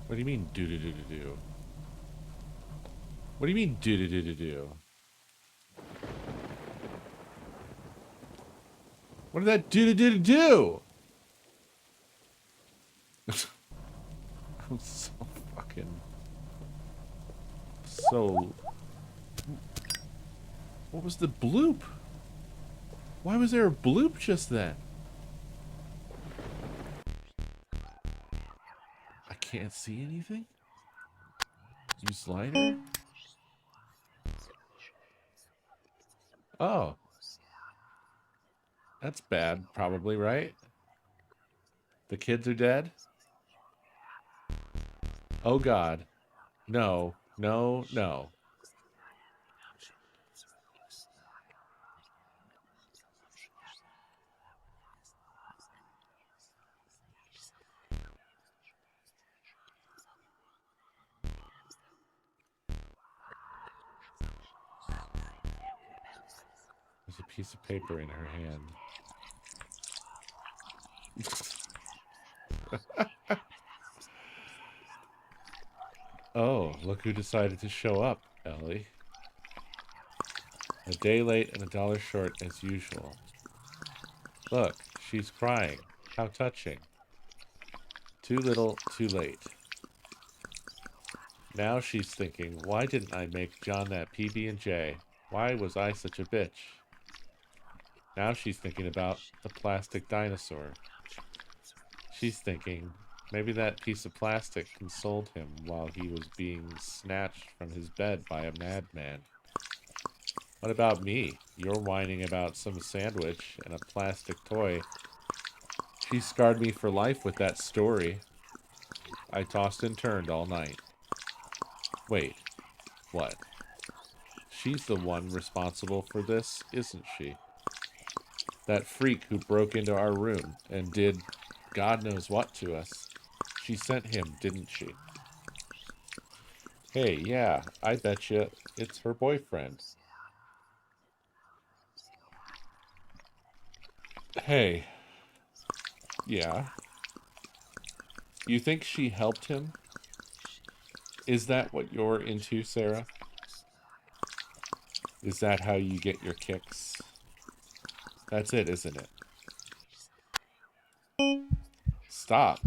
S3: What do you mean do-do-do-do-do? What do you mean do-do-do-do-do? What did that do-do-do-do-do? I'm so fucking... So... What was the bloop? Why was there a bloop just then? I can't see anything? Use slider? Oh. That's bad, probably, right? The kids are dead? Oh god. No, no, no. There's a piece of paper in her hand. Oh, look who decided to show up, Ellie. A day late and $1 short as usual. Look, she's crying. How touching. Too little, too late. Now she's thinking, why didn't I make John that PB&J? Why was I such a bitch? Now she's thinking about the plastic dinosaur. She's thinking, maybe that piece of plastic consoled him while he was being snatched from his bed by a madman. What about me? You're whining about some sandwich and a plastic toy. She scarred me for life with that story. I tossed and turned all night. Wait, what? She's the one responsible for this, isn't she? That freak who broke into our room and did God knows what to us. She sent him, didn't she? Hey, yeah, I betcha it's her boyfriend. Hey. Yeah. You think she helped him? Is that what you're into, Sarah? Is that how you get your kicks? That's it, isn't it? Stop.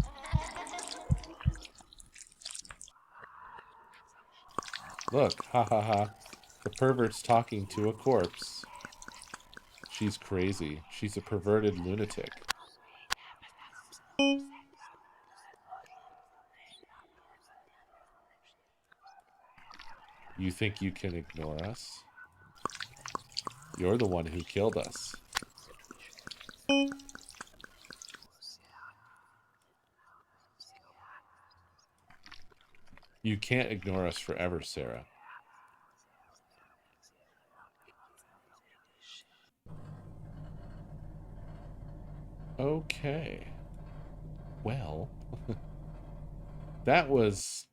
S3: Look, ha ha ha. The pervert's talking to a corpse. She's crazy. She's a perverted lunatic. You think you can ignore us? You're the one who killed us. You can't ignore us forever, Sarah. Okay. Well, that was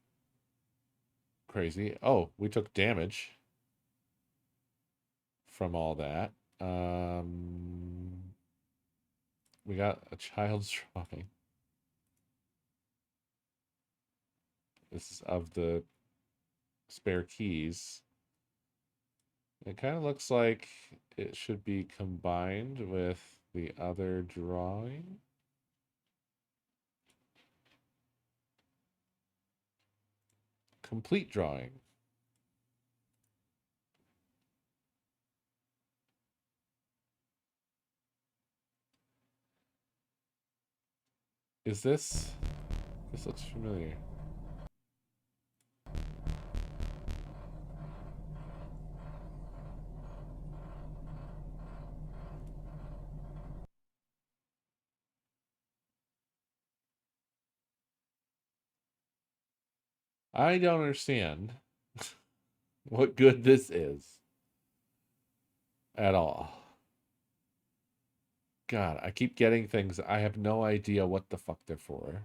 S3: crazy. Oh, we took damage from all that. We got a child's drawing. This is of the spare keys. It kind of looks like it should be combined with the other drawing. Complete drawing. Is this... This looks familiar. I don't understand what good this is at all. God, I keep getting things. I have no idea what the fuck they're for.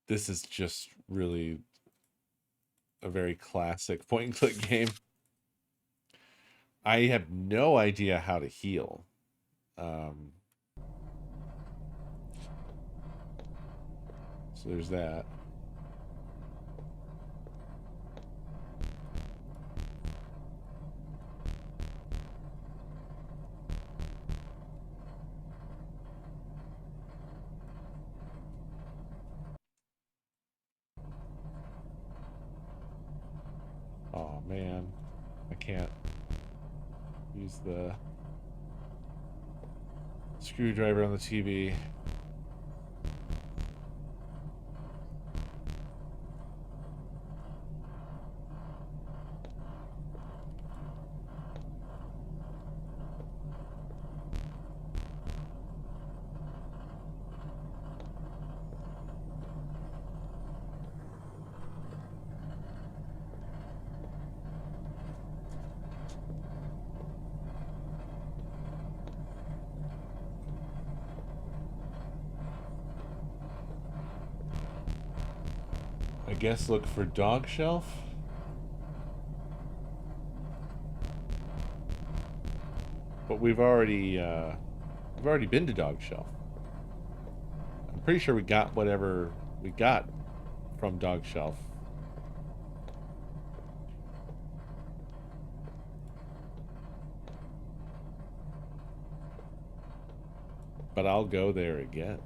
S3: This is just really a very classic point and click game. I have no idea how to heal. So there's that. Oh man, I can't use the screwdriver on the TV. I guess look for dog shelf. But we've already been to dog shelf. I'm pretty sure we got whatever we got from dog shelf. But I'll go there again.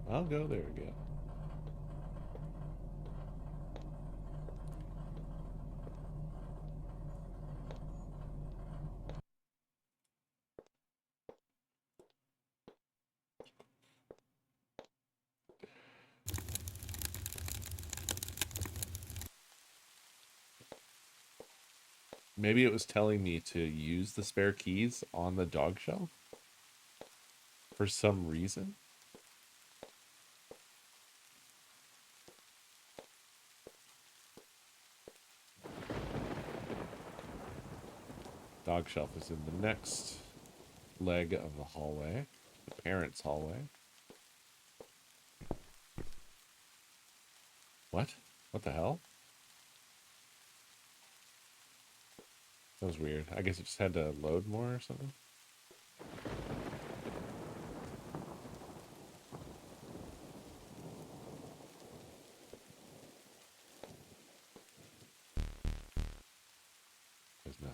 S3: I'll go there again. Maybe it was telling me to use the spare keys on the dog shelf for some reason. Dog shelf is in the next leg of the hallway, the parents' hallway. What? What the hell? That was weird. I guess it just had to load more or something.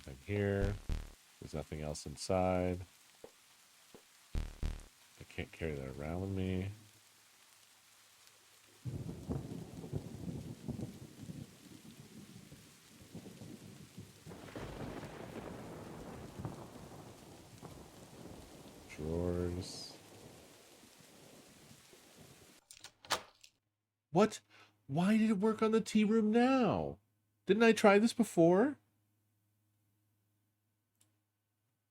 S3: Nothing here. There's nothing else inside. I can't carry that around with me. Drawers. What? Why did it work on the tea room now? Didn't I try this before?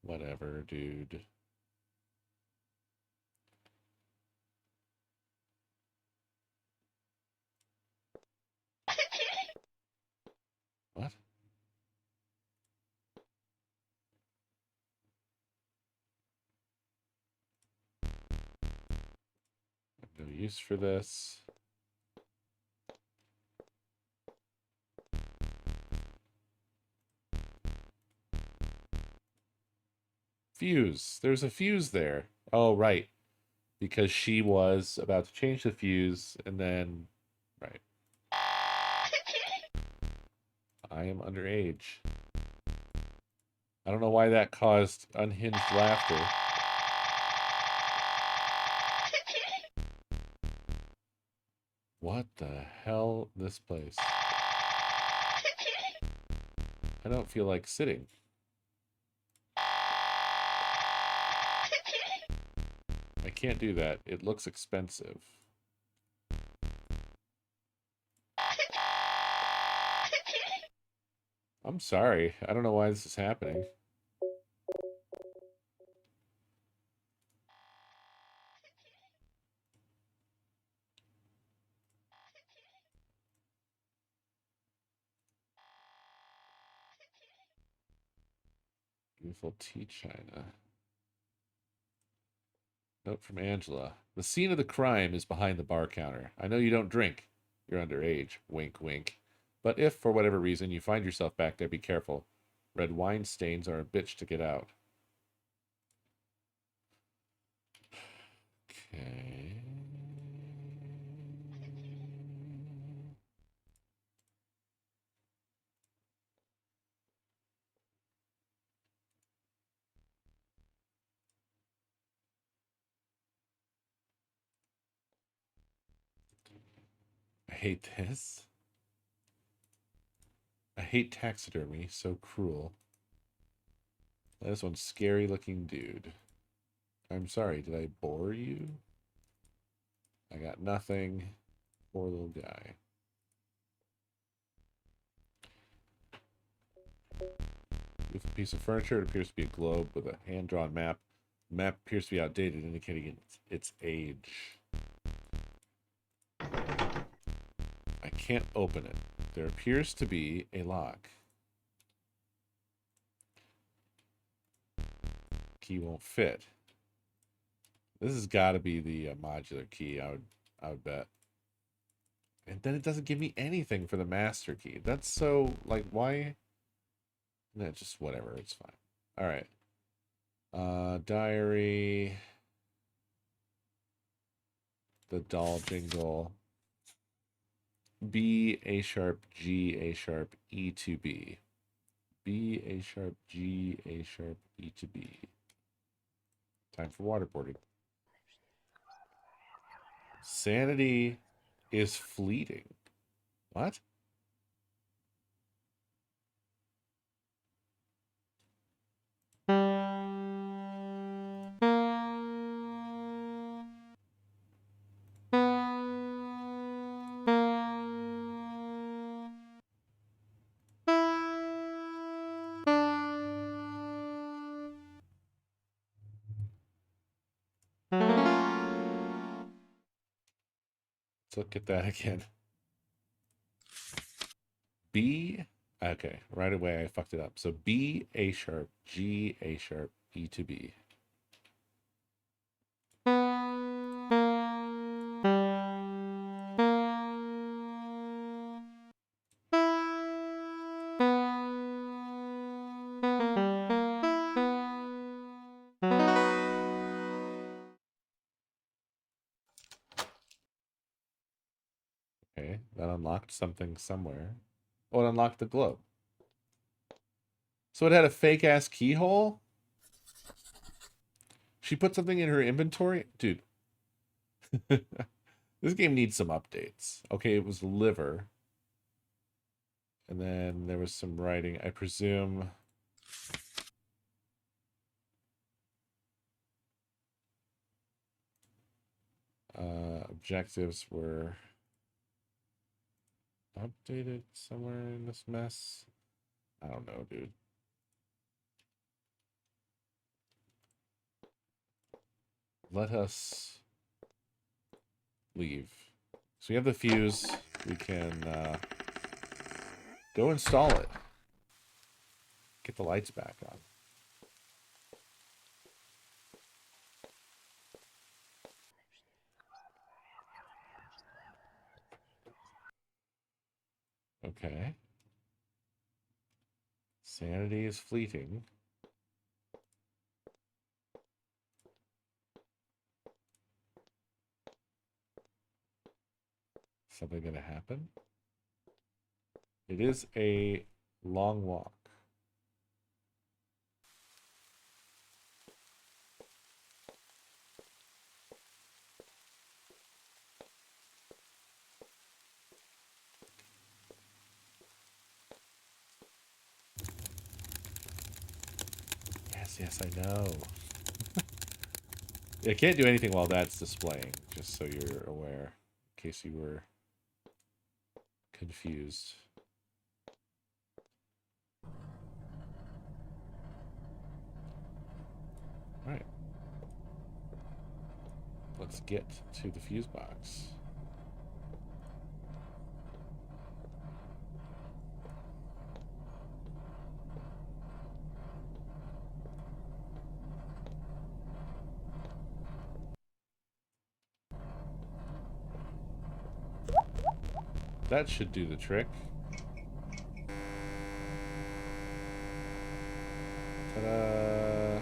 S3: Whatever, dude. What? No use for this. Fuse. There's a fuse there. Oh, right. Because she was about to change the fuse and then... Right. I am underage. I don't know why that caused unhinged laughter. What the hell? This place. I don't feel like sitting. I can't do that. It looks expensive. I'm sorry. I don't know why this is happening. Beautiful tea china. Note from Angela. The scene of the crime is behind the bar counter. I know you don't drink. You're underage. Wink, wink. But if, for whatever reason, you find yourself back there, be careful. Red wine stains are a bitch to get out. Okay. I hate this. I hate taxidermy. So cruel. This one's scary looking dude. I'm sorry, did I bore you? I got nothing. Poor little guy. Beautiful piece of furniture. It appears to be a globe with a hand-drawn map. The map appears to be outdated, indicating its age. I can't open it. There appears to be a lock. Key won't fit. This has got to be the modular key. I would bet. And then it doesn't give me anything for the master key. That's so like why? No, just whatever. It's fine. All right. Diary. The doll jingle. B A sharp G A sharp E to B. B A sharp G A sharp E to B. Time for waterboarding. Sanity is fleeting. What? Let's look at that again. B, okay, right away I fucked it up. So B, A sharp, G, A sharp, E to B. Okay, that unlocked something somewhere. Oh, it unlocked the globe. So it had a fake ass keyhole? She put something in her inventory? Dude. This game needs some updates. Okay, it was liver. And then there was some writing. I presume... objectives were updated somewhere in this mess. I don't know, dude. Let us leave. So we have the fuse. We can go install it. Get the lights back on. Okay. Sanity is fleeting. Something gonna happen? It is a long walk. Yes, I know. I can't do anything while that's displaying, just so you're aware, in case you were confused. All right. Let's get to the fuse box. That should do the trick. Ta-da!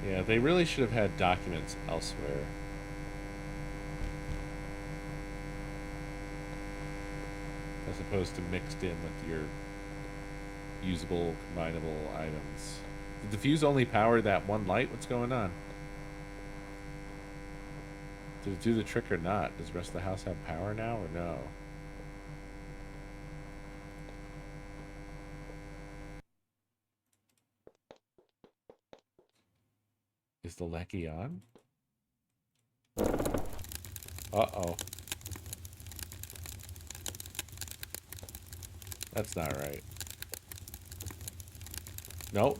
S3: Yeah, they really should have had documents elsewhere. As opposed to mixed in with your usable, combinable items. Did the fuse only power that one light? What's going on? Did it do the trick or not? Does the rest of the house have power now or no? Is the lecky on? Uh-oh. That's not right. No.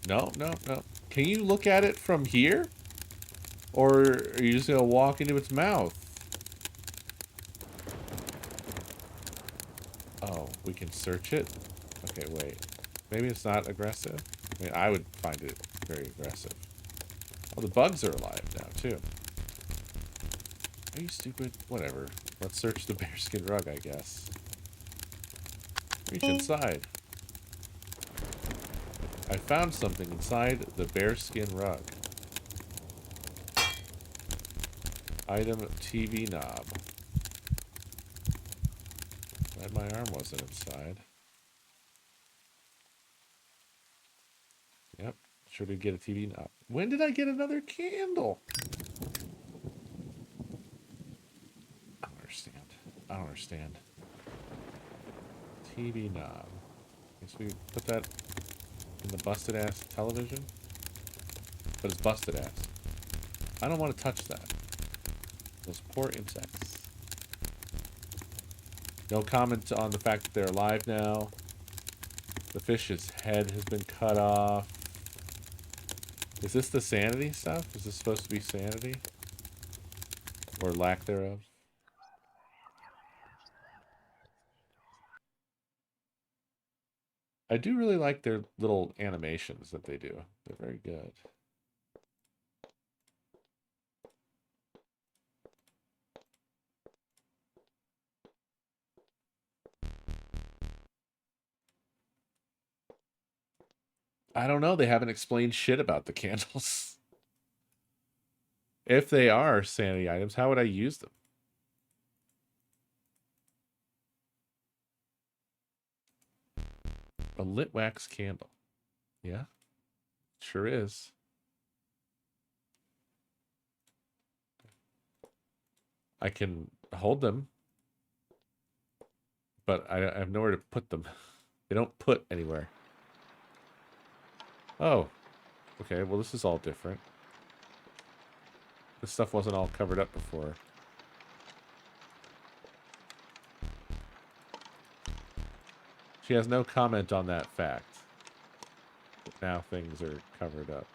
S3: No. Can you look at it from here? Or are you just gonna walk into its mouth? Oh, we can search it? Okay, wait. Maybe it's not aggressive? I mean, I would find it very aggressive. Oh, the bugs are alive now, too. Are you stupid? Whatever. Let's search the bearskin rug, I guess. Reach inside. I found something inside the bearskin rug. Item TV knob. Glad my arm wasn't inside. Yep, sure did get a TV knob. When did I get another candle? I don't understand. TV knob. Guess we put that in the busted ass television? But it's busted ass. I don't want to touch that. Those poor insects. No comment on the fact that they're alive now. The fish's head has been cut off. Is this the sanity stuff? Is this supposed to be sanity? Or lack thereof? I do really like their little animations that they do. They're very good. I don't know. They haven't explained shit about the candles. If they are sanity items, how would I use them? A lit wax candle. Yeah, sure is. I can hold them, but I have nowhere to put them. They don't put anywhere. Oh, okay. Well, this is all different. This stuff wasn't all covered up before. She has no comment on that fact. Now things are covered up.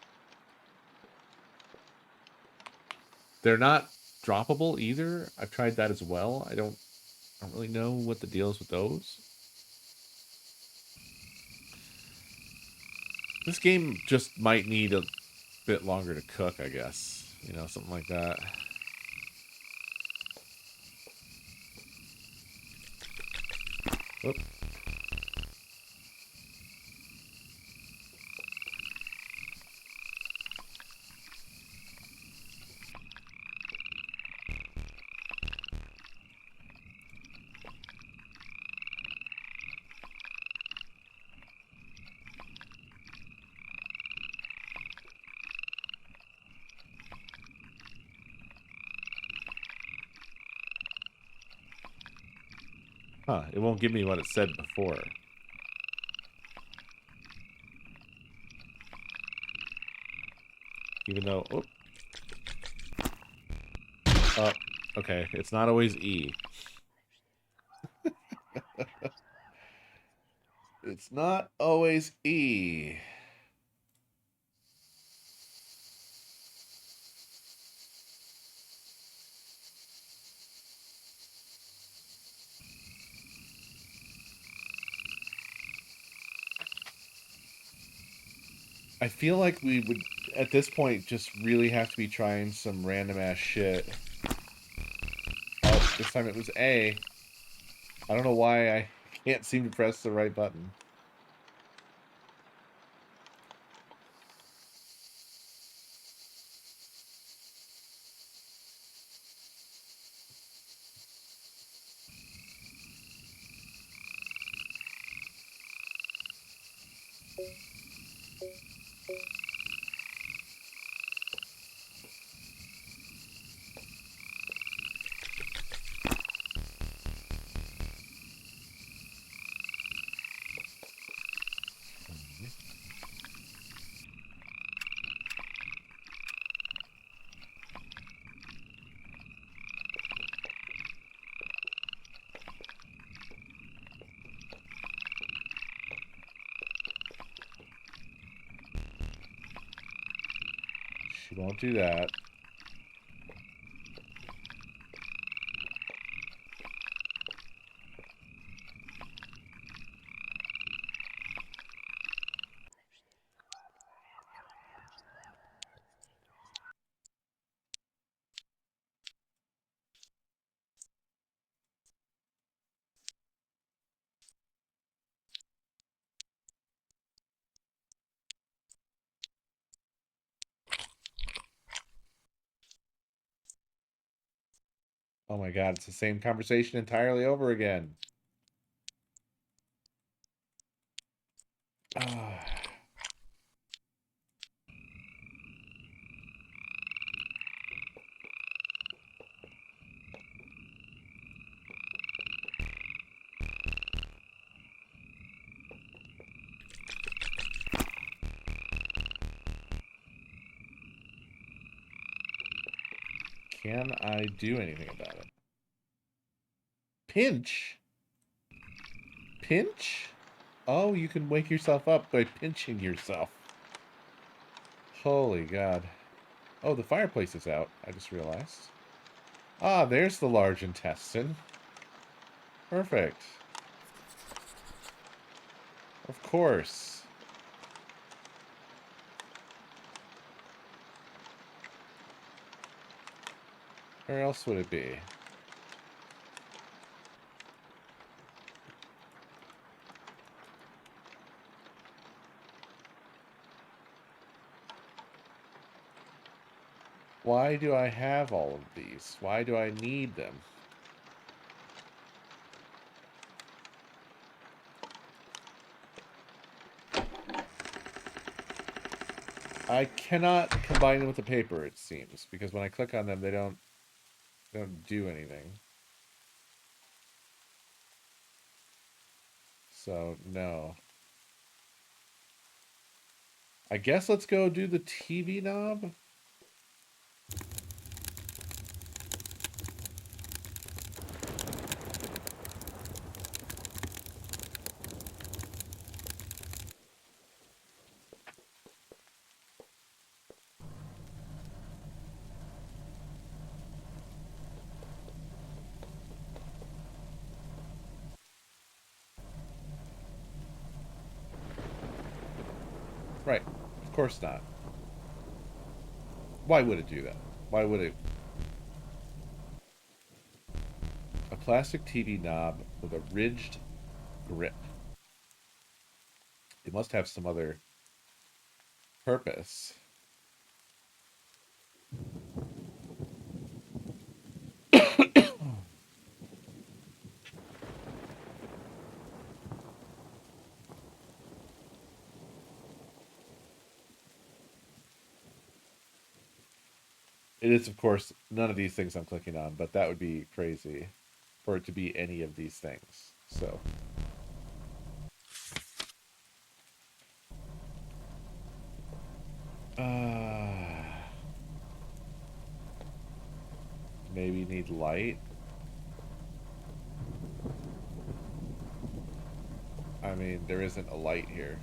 S3: They're not droppable either. I've tried that as well. I don't really know what the deal is with those. This game just might need a bit longer to cook, I guess. You know, something like that. Whoop. Huh, it won't give me what it said before. Even though... Oh, okay. It's not always E. It's not always E. I feel like we would, at this point, just really have to be trying some random ass shit. Oh, this time it was A. I don't know why I can't seem to press the right button. She won't do that. Oh my god, it's the same conversation entirely over again. Ah. Can I do anything about it? Pinch? Pinch? Oh, you can wake yourself up by pinching yourself. Holy God. Oh, the fireplace is out, I just realized. Ah, there's the large intestine. Perfect. Of course. Where else would it be? Why do I have all of these? Why do I need them? I cannot combine them with the paper, it seems, because when I click on them, they don't do anything. So, no. I guess let's go do the TV knob. Right. Of course not. Why would it do that? Why would it? A plastic TV knob with a ridged grip. It must have some other purpose. It is, of course, none of these things I'm clicking on, but that would be crazy for it to be any of these things. So. Maybe need light. I mean, there isn't a light here.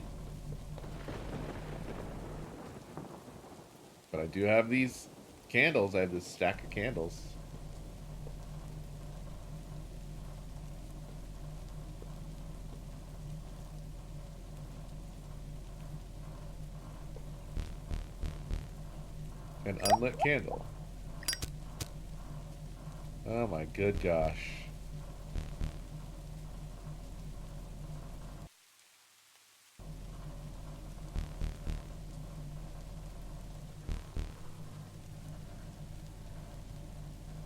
S3: But I do have these candles. I have this stack of candles. An unlit candle. Oh my good gosh.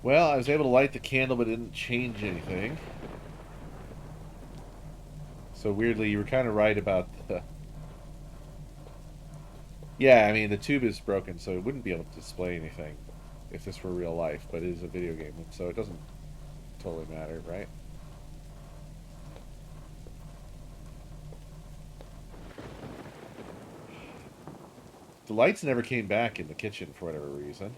S3: Well, I was able to light the candle, but it didn't change anything. So weirdly, you were kind of right about the... Yeah, I mean, the tube is broken, so it wouldn't be able to display anything if this were real life, but it is a video game, so it doesn't totally matter, right? The lights never came back in the kitchen for whatever reason.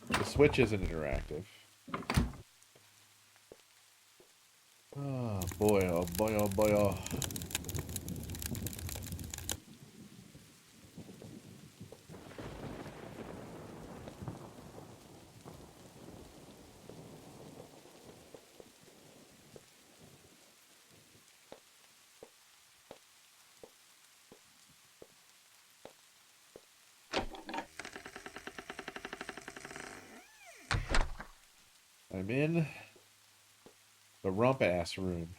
S3: The switch isn't interactive. Oh boy, oh boy, oh boy, oh. I'm in the rump ass room.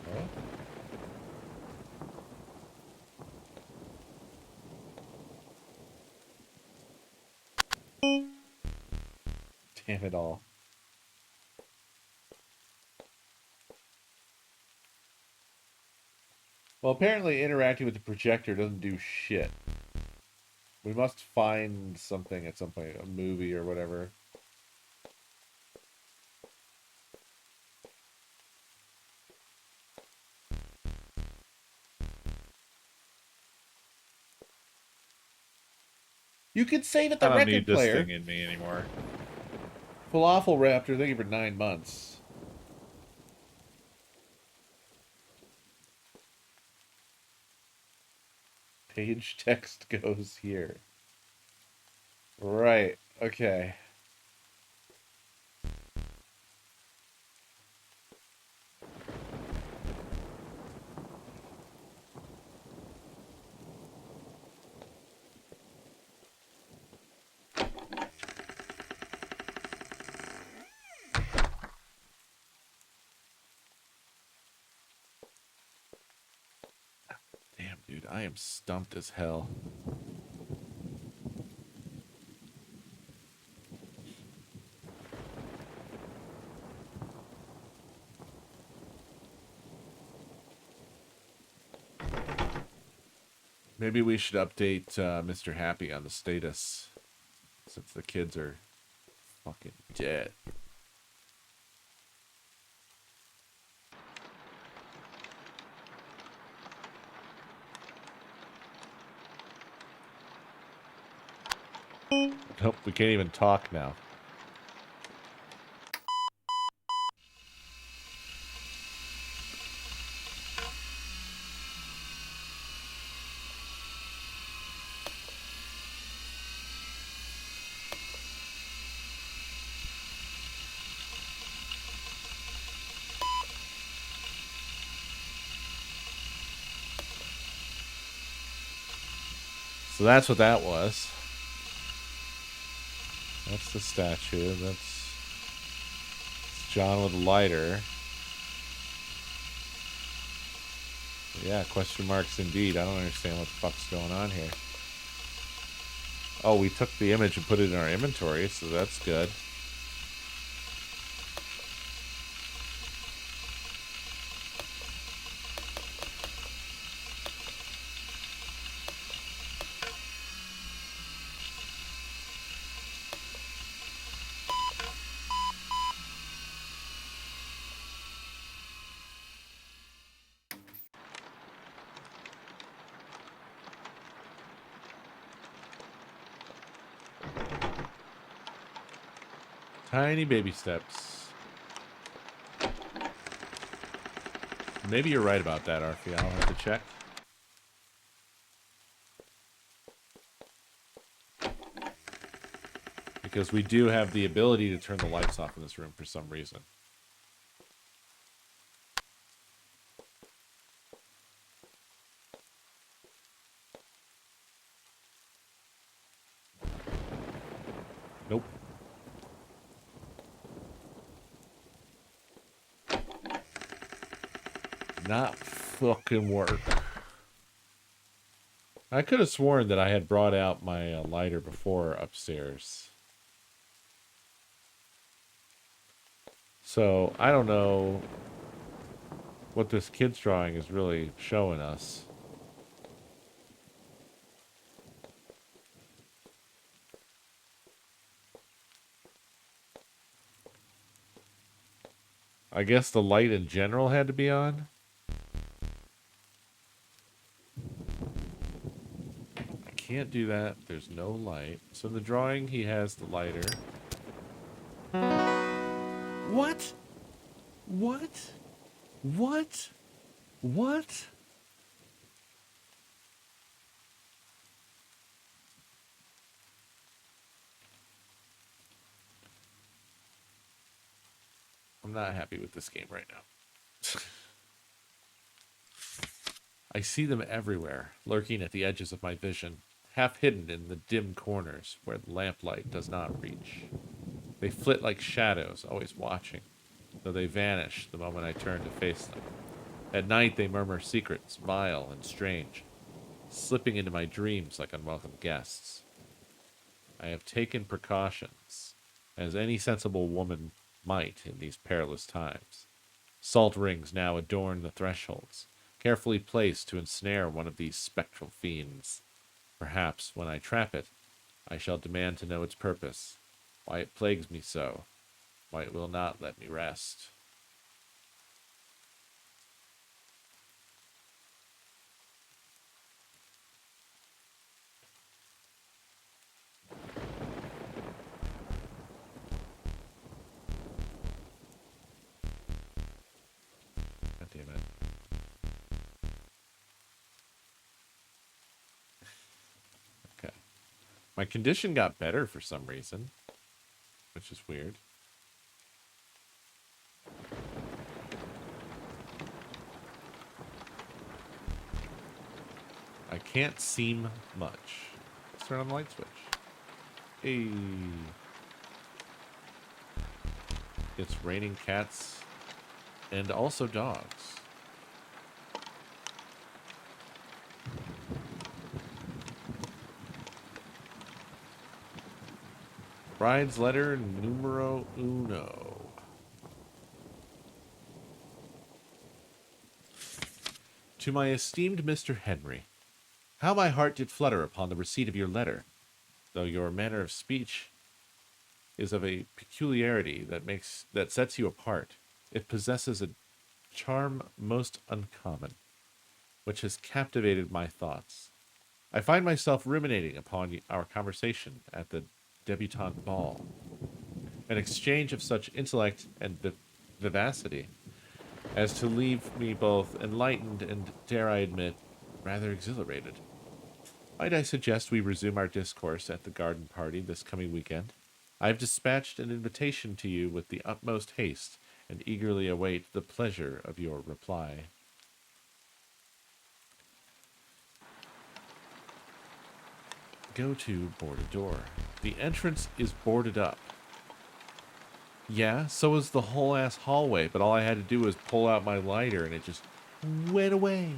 S3: Huh? Damn it all. Well, apparently interacting with the projector doesn't do shit. We must find something at some point, a movie or whatever. You could save at the
S5: I don't
S3: record
S5: need this
S3: player.
S5: thing in me anymore.
S3: Falafel Raptor, thank you for 9 months. Page text goes here. Right, okay. Dude, I am stumped as hell. Maybe we should update Mr. Happy on the status since the kids are fucking dead. Nope, we can't even talk now. So that's what that was. That's the statue. That's John with a lighter. Yeah, question marks indeed. I don't understand what the fuck's going on here. Oh, we took the image and put it in our inventory, so that's good. Tiny baby steps. Maybe you're right about that, Arfie. I'll have to check. Because we do have the ability to turn the lights off in this room for some reason. Nope. Not fucking work. I could have sworn that I had brought out my lighter before upstairs. So, I don't know what this kid's drawing is really showing us. I guess the light in general had to be on. I can't do that. There's no light. So the drawing, he has the lighter. What? What? What? What? I'm not happy with this game right now. I see them everywhere, lurking at the edges of my vision, half hidden in the dim corners where the lamplight does not reach. They flit like shadows, always watching, though they vanish the moment I turn to face them. At night they murmur secrets, vile and strange, slipping into my dreams like unwelcome guests. I have taken precautions, as any sensible woman might in these perilous times. Salt rings now adorn the thresholds, carefully placed to ensnare one of these spectral fiends. Perhaps, when I trap it, I shall demand to know its purpose, why it plagues me so, why it will not let me rest. God damn it. Okay. My condition got better for some reason, which is weird. I can't seem much. Let's turn on the light switch. Hey. It's raining cats and also dogs. Bride's letter numero uno. To my esteemed Mr. Henry, how my heart did flutter upon the receipt of your letter, though your manner of speech is of a peculiarity that sets you apart. It possesses a charm most uncommon, which has captivated my thoughts. I find myself ruminating upon our conversation at the debutante ball, an exchange of such intellect and vivacity as to leave me both enlightened and, dare I admit, rather exhilarated. Might I suggest we resume our discourse at the garden party this coming weekend? I have dispatched an invitation to you with the utmost haste and eagerly await the pleasure of your reply. Go to board a door. The entrance is boarded up. Yeah, so is the whole ass hallway, but all I had to do was pull out my lighter and it just went away.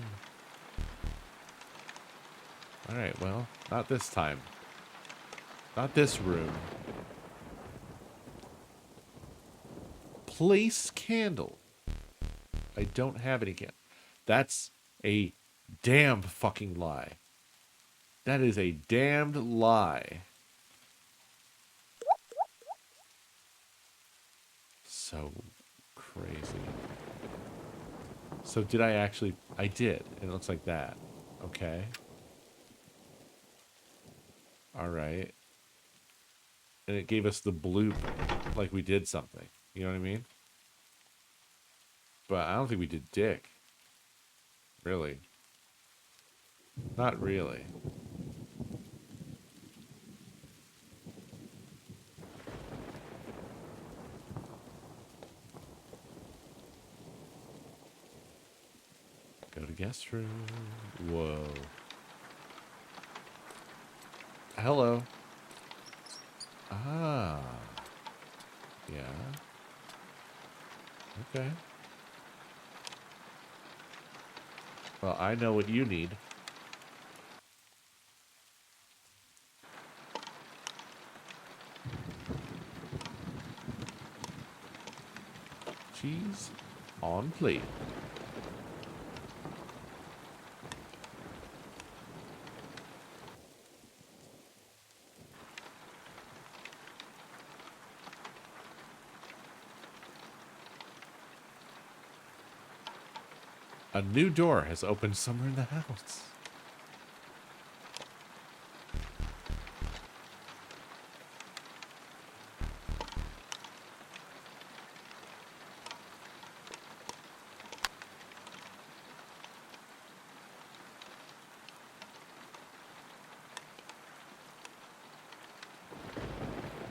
S3: Alright, well, not this time. Not this room. Place candle. I don't have any candle. That's a damn fucking lie. That is a damned lie. So crazy. So did I actually... I did. It looks like that. Okay. Alright. And it gave us the bloop like we did something. You know what I mean? But I don't think we did dick. Really. Not really. Go to guest room. Whoa. Hello. Ah. Yeah. Okay. Well, I know what you need. Cheese on plate. A new door has opened somewhere in the house.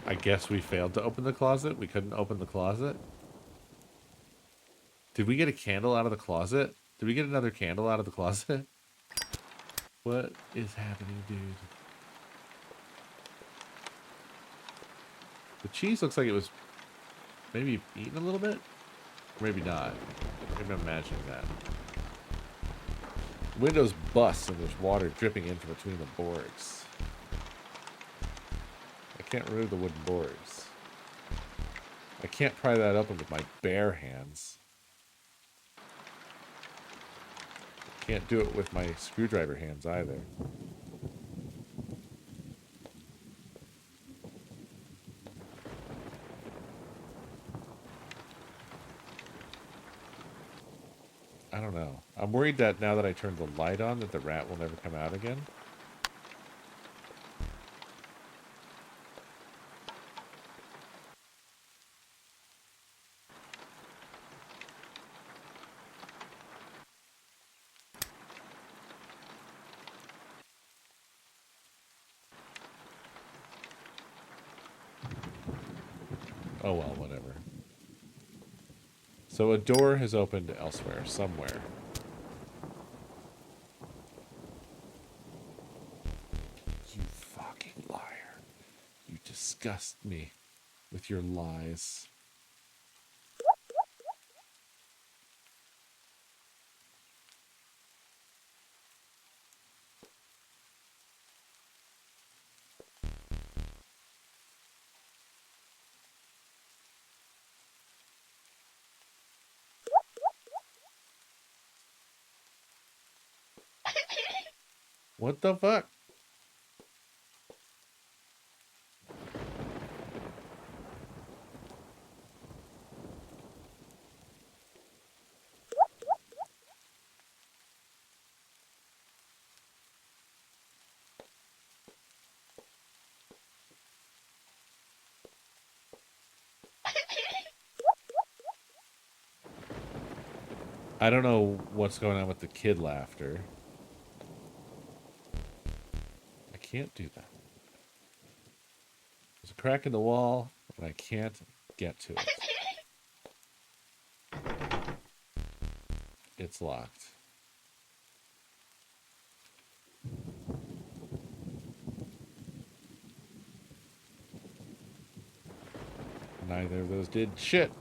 S3: I guess we failed to open the closet. We couldn't open the closet. Did we get a candle out of the closet? Did we get another candle out of the closet? What is happening, dude? The cheese looks like it was maybe eaten a little bit? Or maybe not. Maybe I'm imagining that. Windows bust and there's water dripping in from between the boards. I can't remove the wooden boards. I can't pry that open with my bare hands. Can't do it with my screwdriver hands either. I don't know. I'm worried that now that I turned the light on that the rat will never come out again. Oh well, whatever. So a door has opened elsewhere, somewhere. You fucking liar. You disgust me with your lies. What the fuck? I don't know what's going on with the kid laughter. I can't do that. There's a crack in the wall, and I can't get to it. It's locked. Neither of those did shit.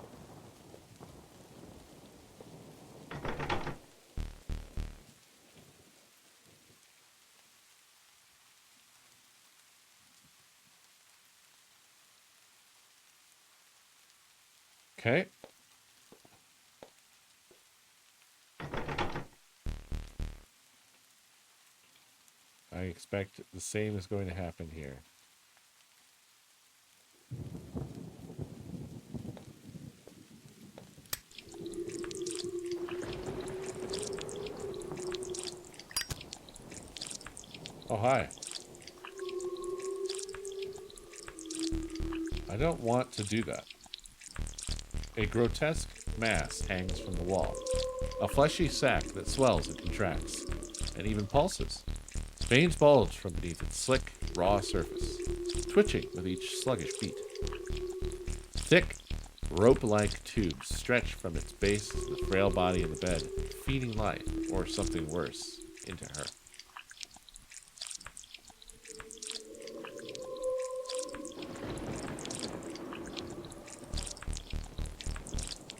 S3: Okay. I expect the same is going to happen here. Oh, hi. I don't want to do that. A grotesque mass hangs from the wall. A fleshy sac that swells and contracts, and even pulses. Veins bulge from beneath its slick, raw surface, twitching with each sluggish beat. Thick, rope-like tubes stretch from its base to the frail body in the bed, feeding life, or something worse, into her.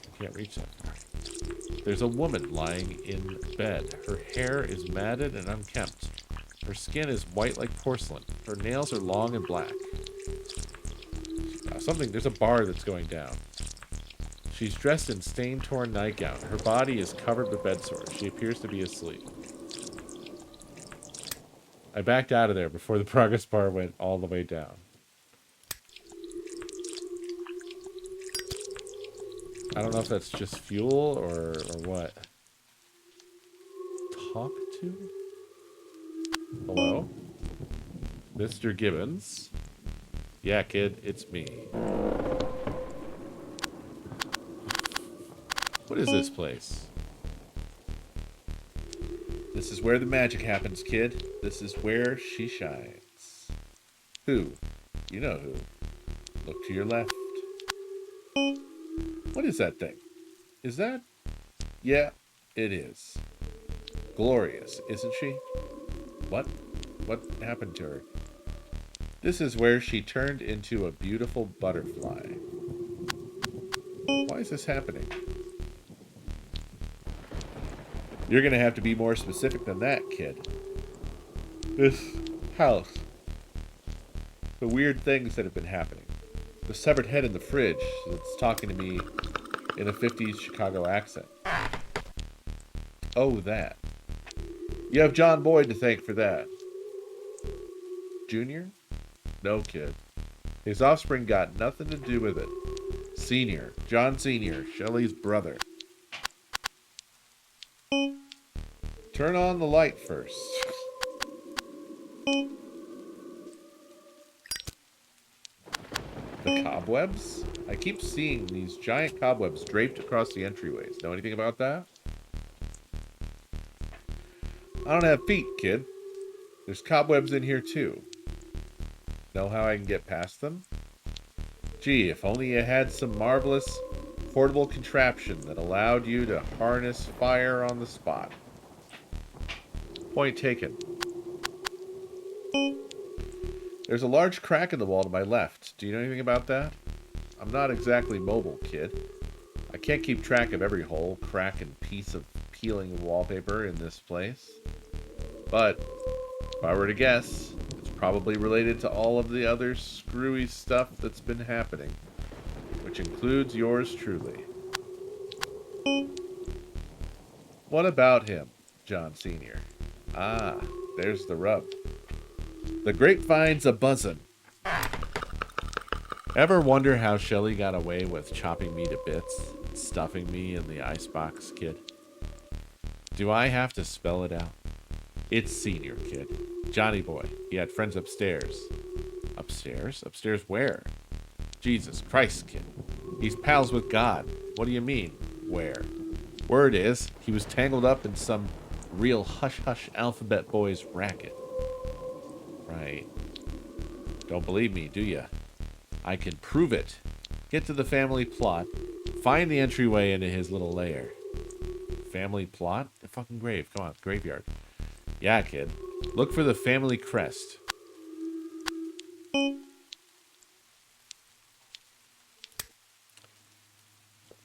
S3: I can't reach that far. There's a woman lying in bed. Her hair is matted and unkempt. Her skin is white like porcelain. Her nails are long and black. There's a bar that's going down. She's dressed in stain-torn nightgown. Her body is covered with bed sores. She appears to be asleep. I backed out of there before the progress bar went all the way down. I don't know if that's just fuel or what. Talk to? Hello? Mr. Gibbons? Yeah, kid, it's me. What is this place? This is where the magic happens, kid. This is where she shines. Who? You know who. Look to your left. What is that thing? Is that? Yeah, it is. Glorious, isn't she? What? What happened to her? This is where she turned into a beautiful butterfly. Why is this happening? You're gonna have to be more specific than that, kid. This house. The weird things that have been happening. The severed head in the fridge that's talking to me in a 50s Chicago accent. Oh, that. You have John Boyd to thank for that. Junior? No, kid. His offspring got nothing to do with it. Senior. John Senior. Shelley's brother. Turn on the light first. The cobwebs? I keep seeing these giant cobwebs draped across the entryways. Know anything about that? I don't have feet, kid. There's cobwebs in here too. Know how I can get past them? Gee, if only you had some marvelous portable contraption that allowed you to harness fire on the spot. Point taken. There's a large crack in the wall to my left. Do you know anything about that? I'm not exactly mobile, kid. I can't keep track of every hole, crack, and piece of peeling wallpaper in this place. But, if I were to guess, it's probably related to all of the other screwy stuff that's been happening. Which includes yours truly. What about him, John Sr.? Ah, there's the rub. The grapevine's a buzzin'. Ever wonder how Shelly got away with chopping me to bits, stuffing me in the icebox, kid? Do I have to spell it out? It's senior, kid. Johnny boy. He had friends upstairs. Upstairs? Upstairs where? Jesus Christ, kid. He's pals with God. What do you mean, where? Word is, he was tangled up in some real hush-hush alphabet boys racket. Right. Don't believe me, do ya? I can prove it. Get to the family plot. Find the entryway into his little lair. Family plot? The fucking grave. Come on, graveyard. Yeah, kid. Look for the family crest.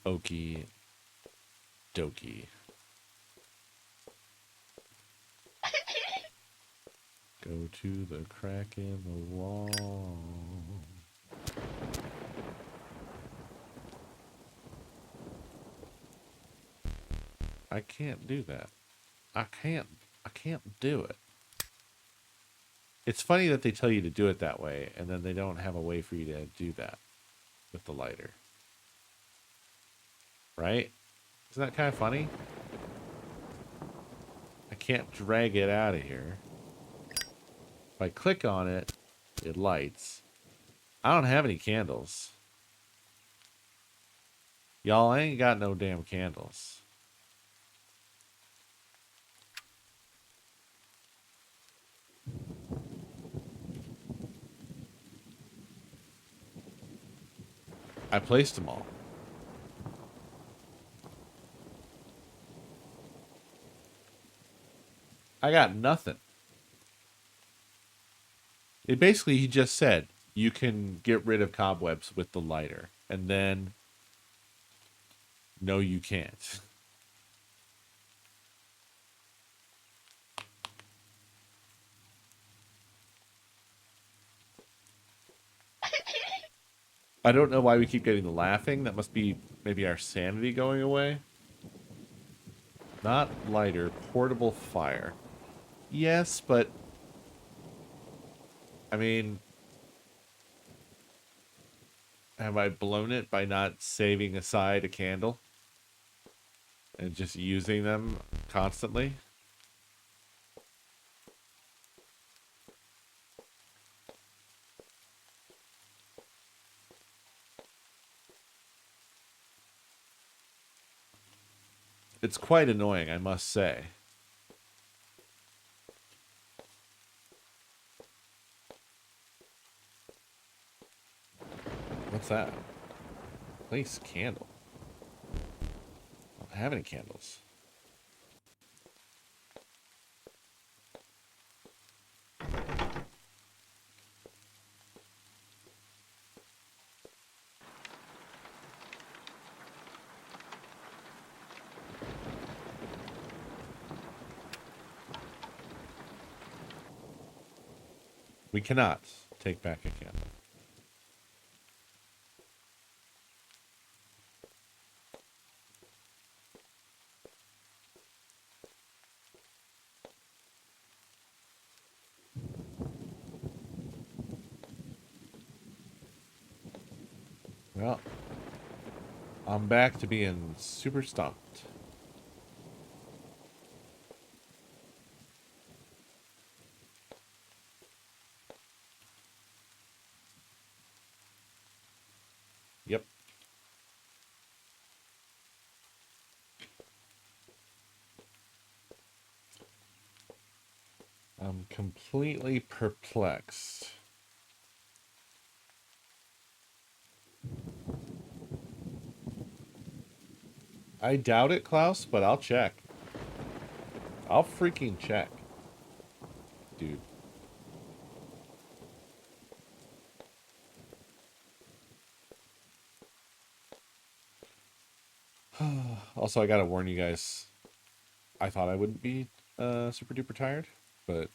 S3: Okie dokie. Go to the crack in the wall. I can't do that. I can't do it. It's funny that they tell you to do it that way, and then they don't have a way for you to do that with the lighter. Right? Isn't that kind of funny? I can't drag it out of here. If I click on it, it lights. I don't have any candles. Y'all, I ain't got no damn candles. I placed them all. I got nothing. It basically, he just said, you can get rid of cobwebs with the lighter. And then, no, you can't. I don't know why we keep getting the laughing. That must be maybe our sanity going away. Not lighter, portable fire. Yes, but I mean, have I blown it by not saving aside a candle and just using them constantly? It's quite annoying, I must say. What's that? Place candle. I don't have any candles. We cannot take back a candle. Well, I'm back to being super stumped. Yep. I'm completely perplexed. I doubt it, Klaus, but I'll check. I'll freaking check. Dude. Also, I gotta warn you guys. I thought I wouldn't be super duper tired, but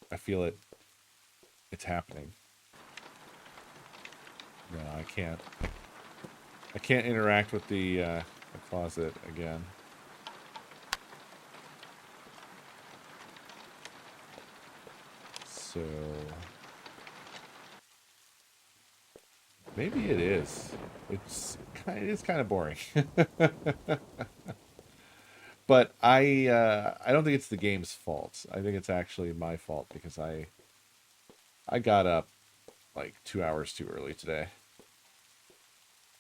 S3: I feel it. It's happening. No, I can't. I can't interact with the closet again. So maybe it is. It is kind of boring. But I don't think it's the game's fault. I think it's actually my fault because I got up like 2 hours too early today.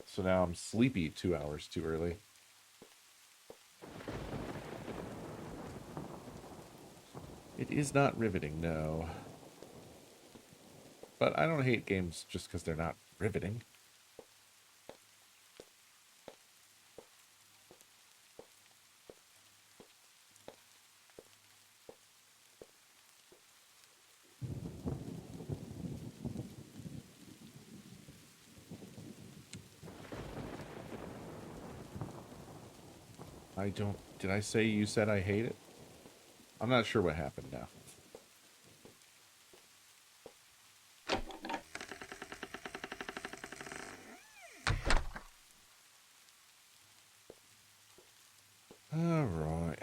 S3: So now I'm sleepy 2 hours too early. It is not riveting, no. But I don't hate games just because they're not riveting. I don't... Did I say you said I hate it? I'm not sure what happened now. All right.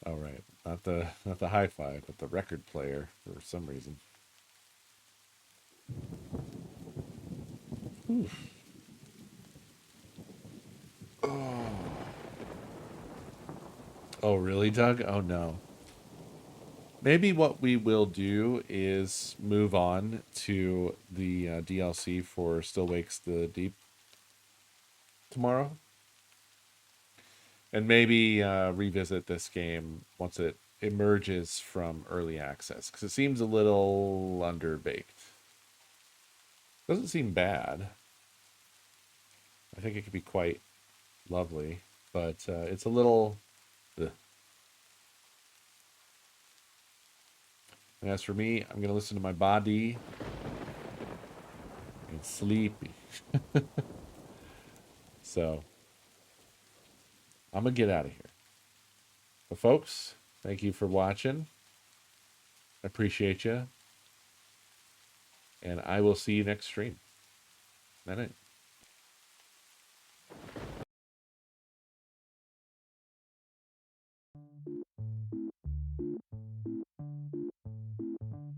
S3: All right. Not the hi-fi, but the record player for some reason. Oof. Oh, really, Doug? Oh, no. Maybe what we will do is move on to the DLC for Still Wakes the Deep tomorrow. And maybe revisit this game once it emerges from early access. Because it seems a little underbaked. Doesn't seem bad. I think it could be quite lovely. But it's a little... Ugh. And as for me, I'm going to listen to my body and sleepy. So, I'm going to get out of here. But folks, thank you for watching. I appreciate you. And I will see you next stream. That it.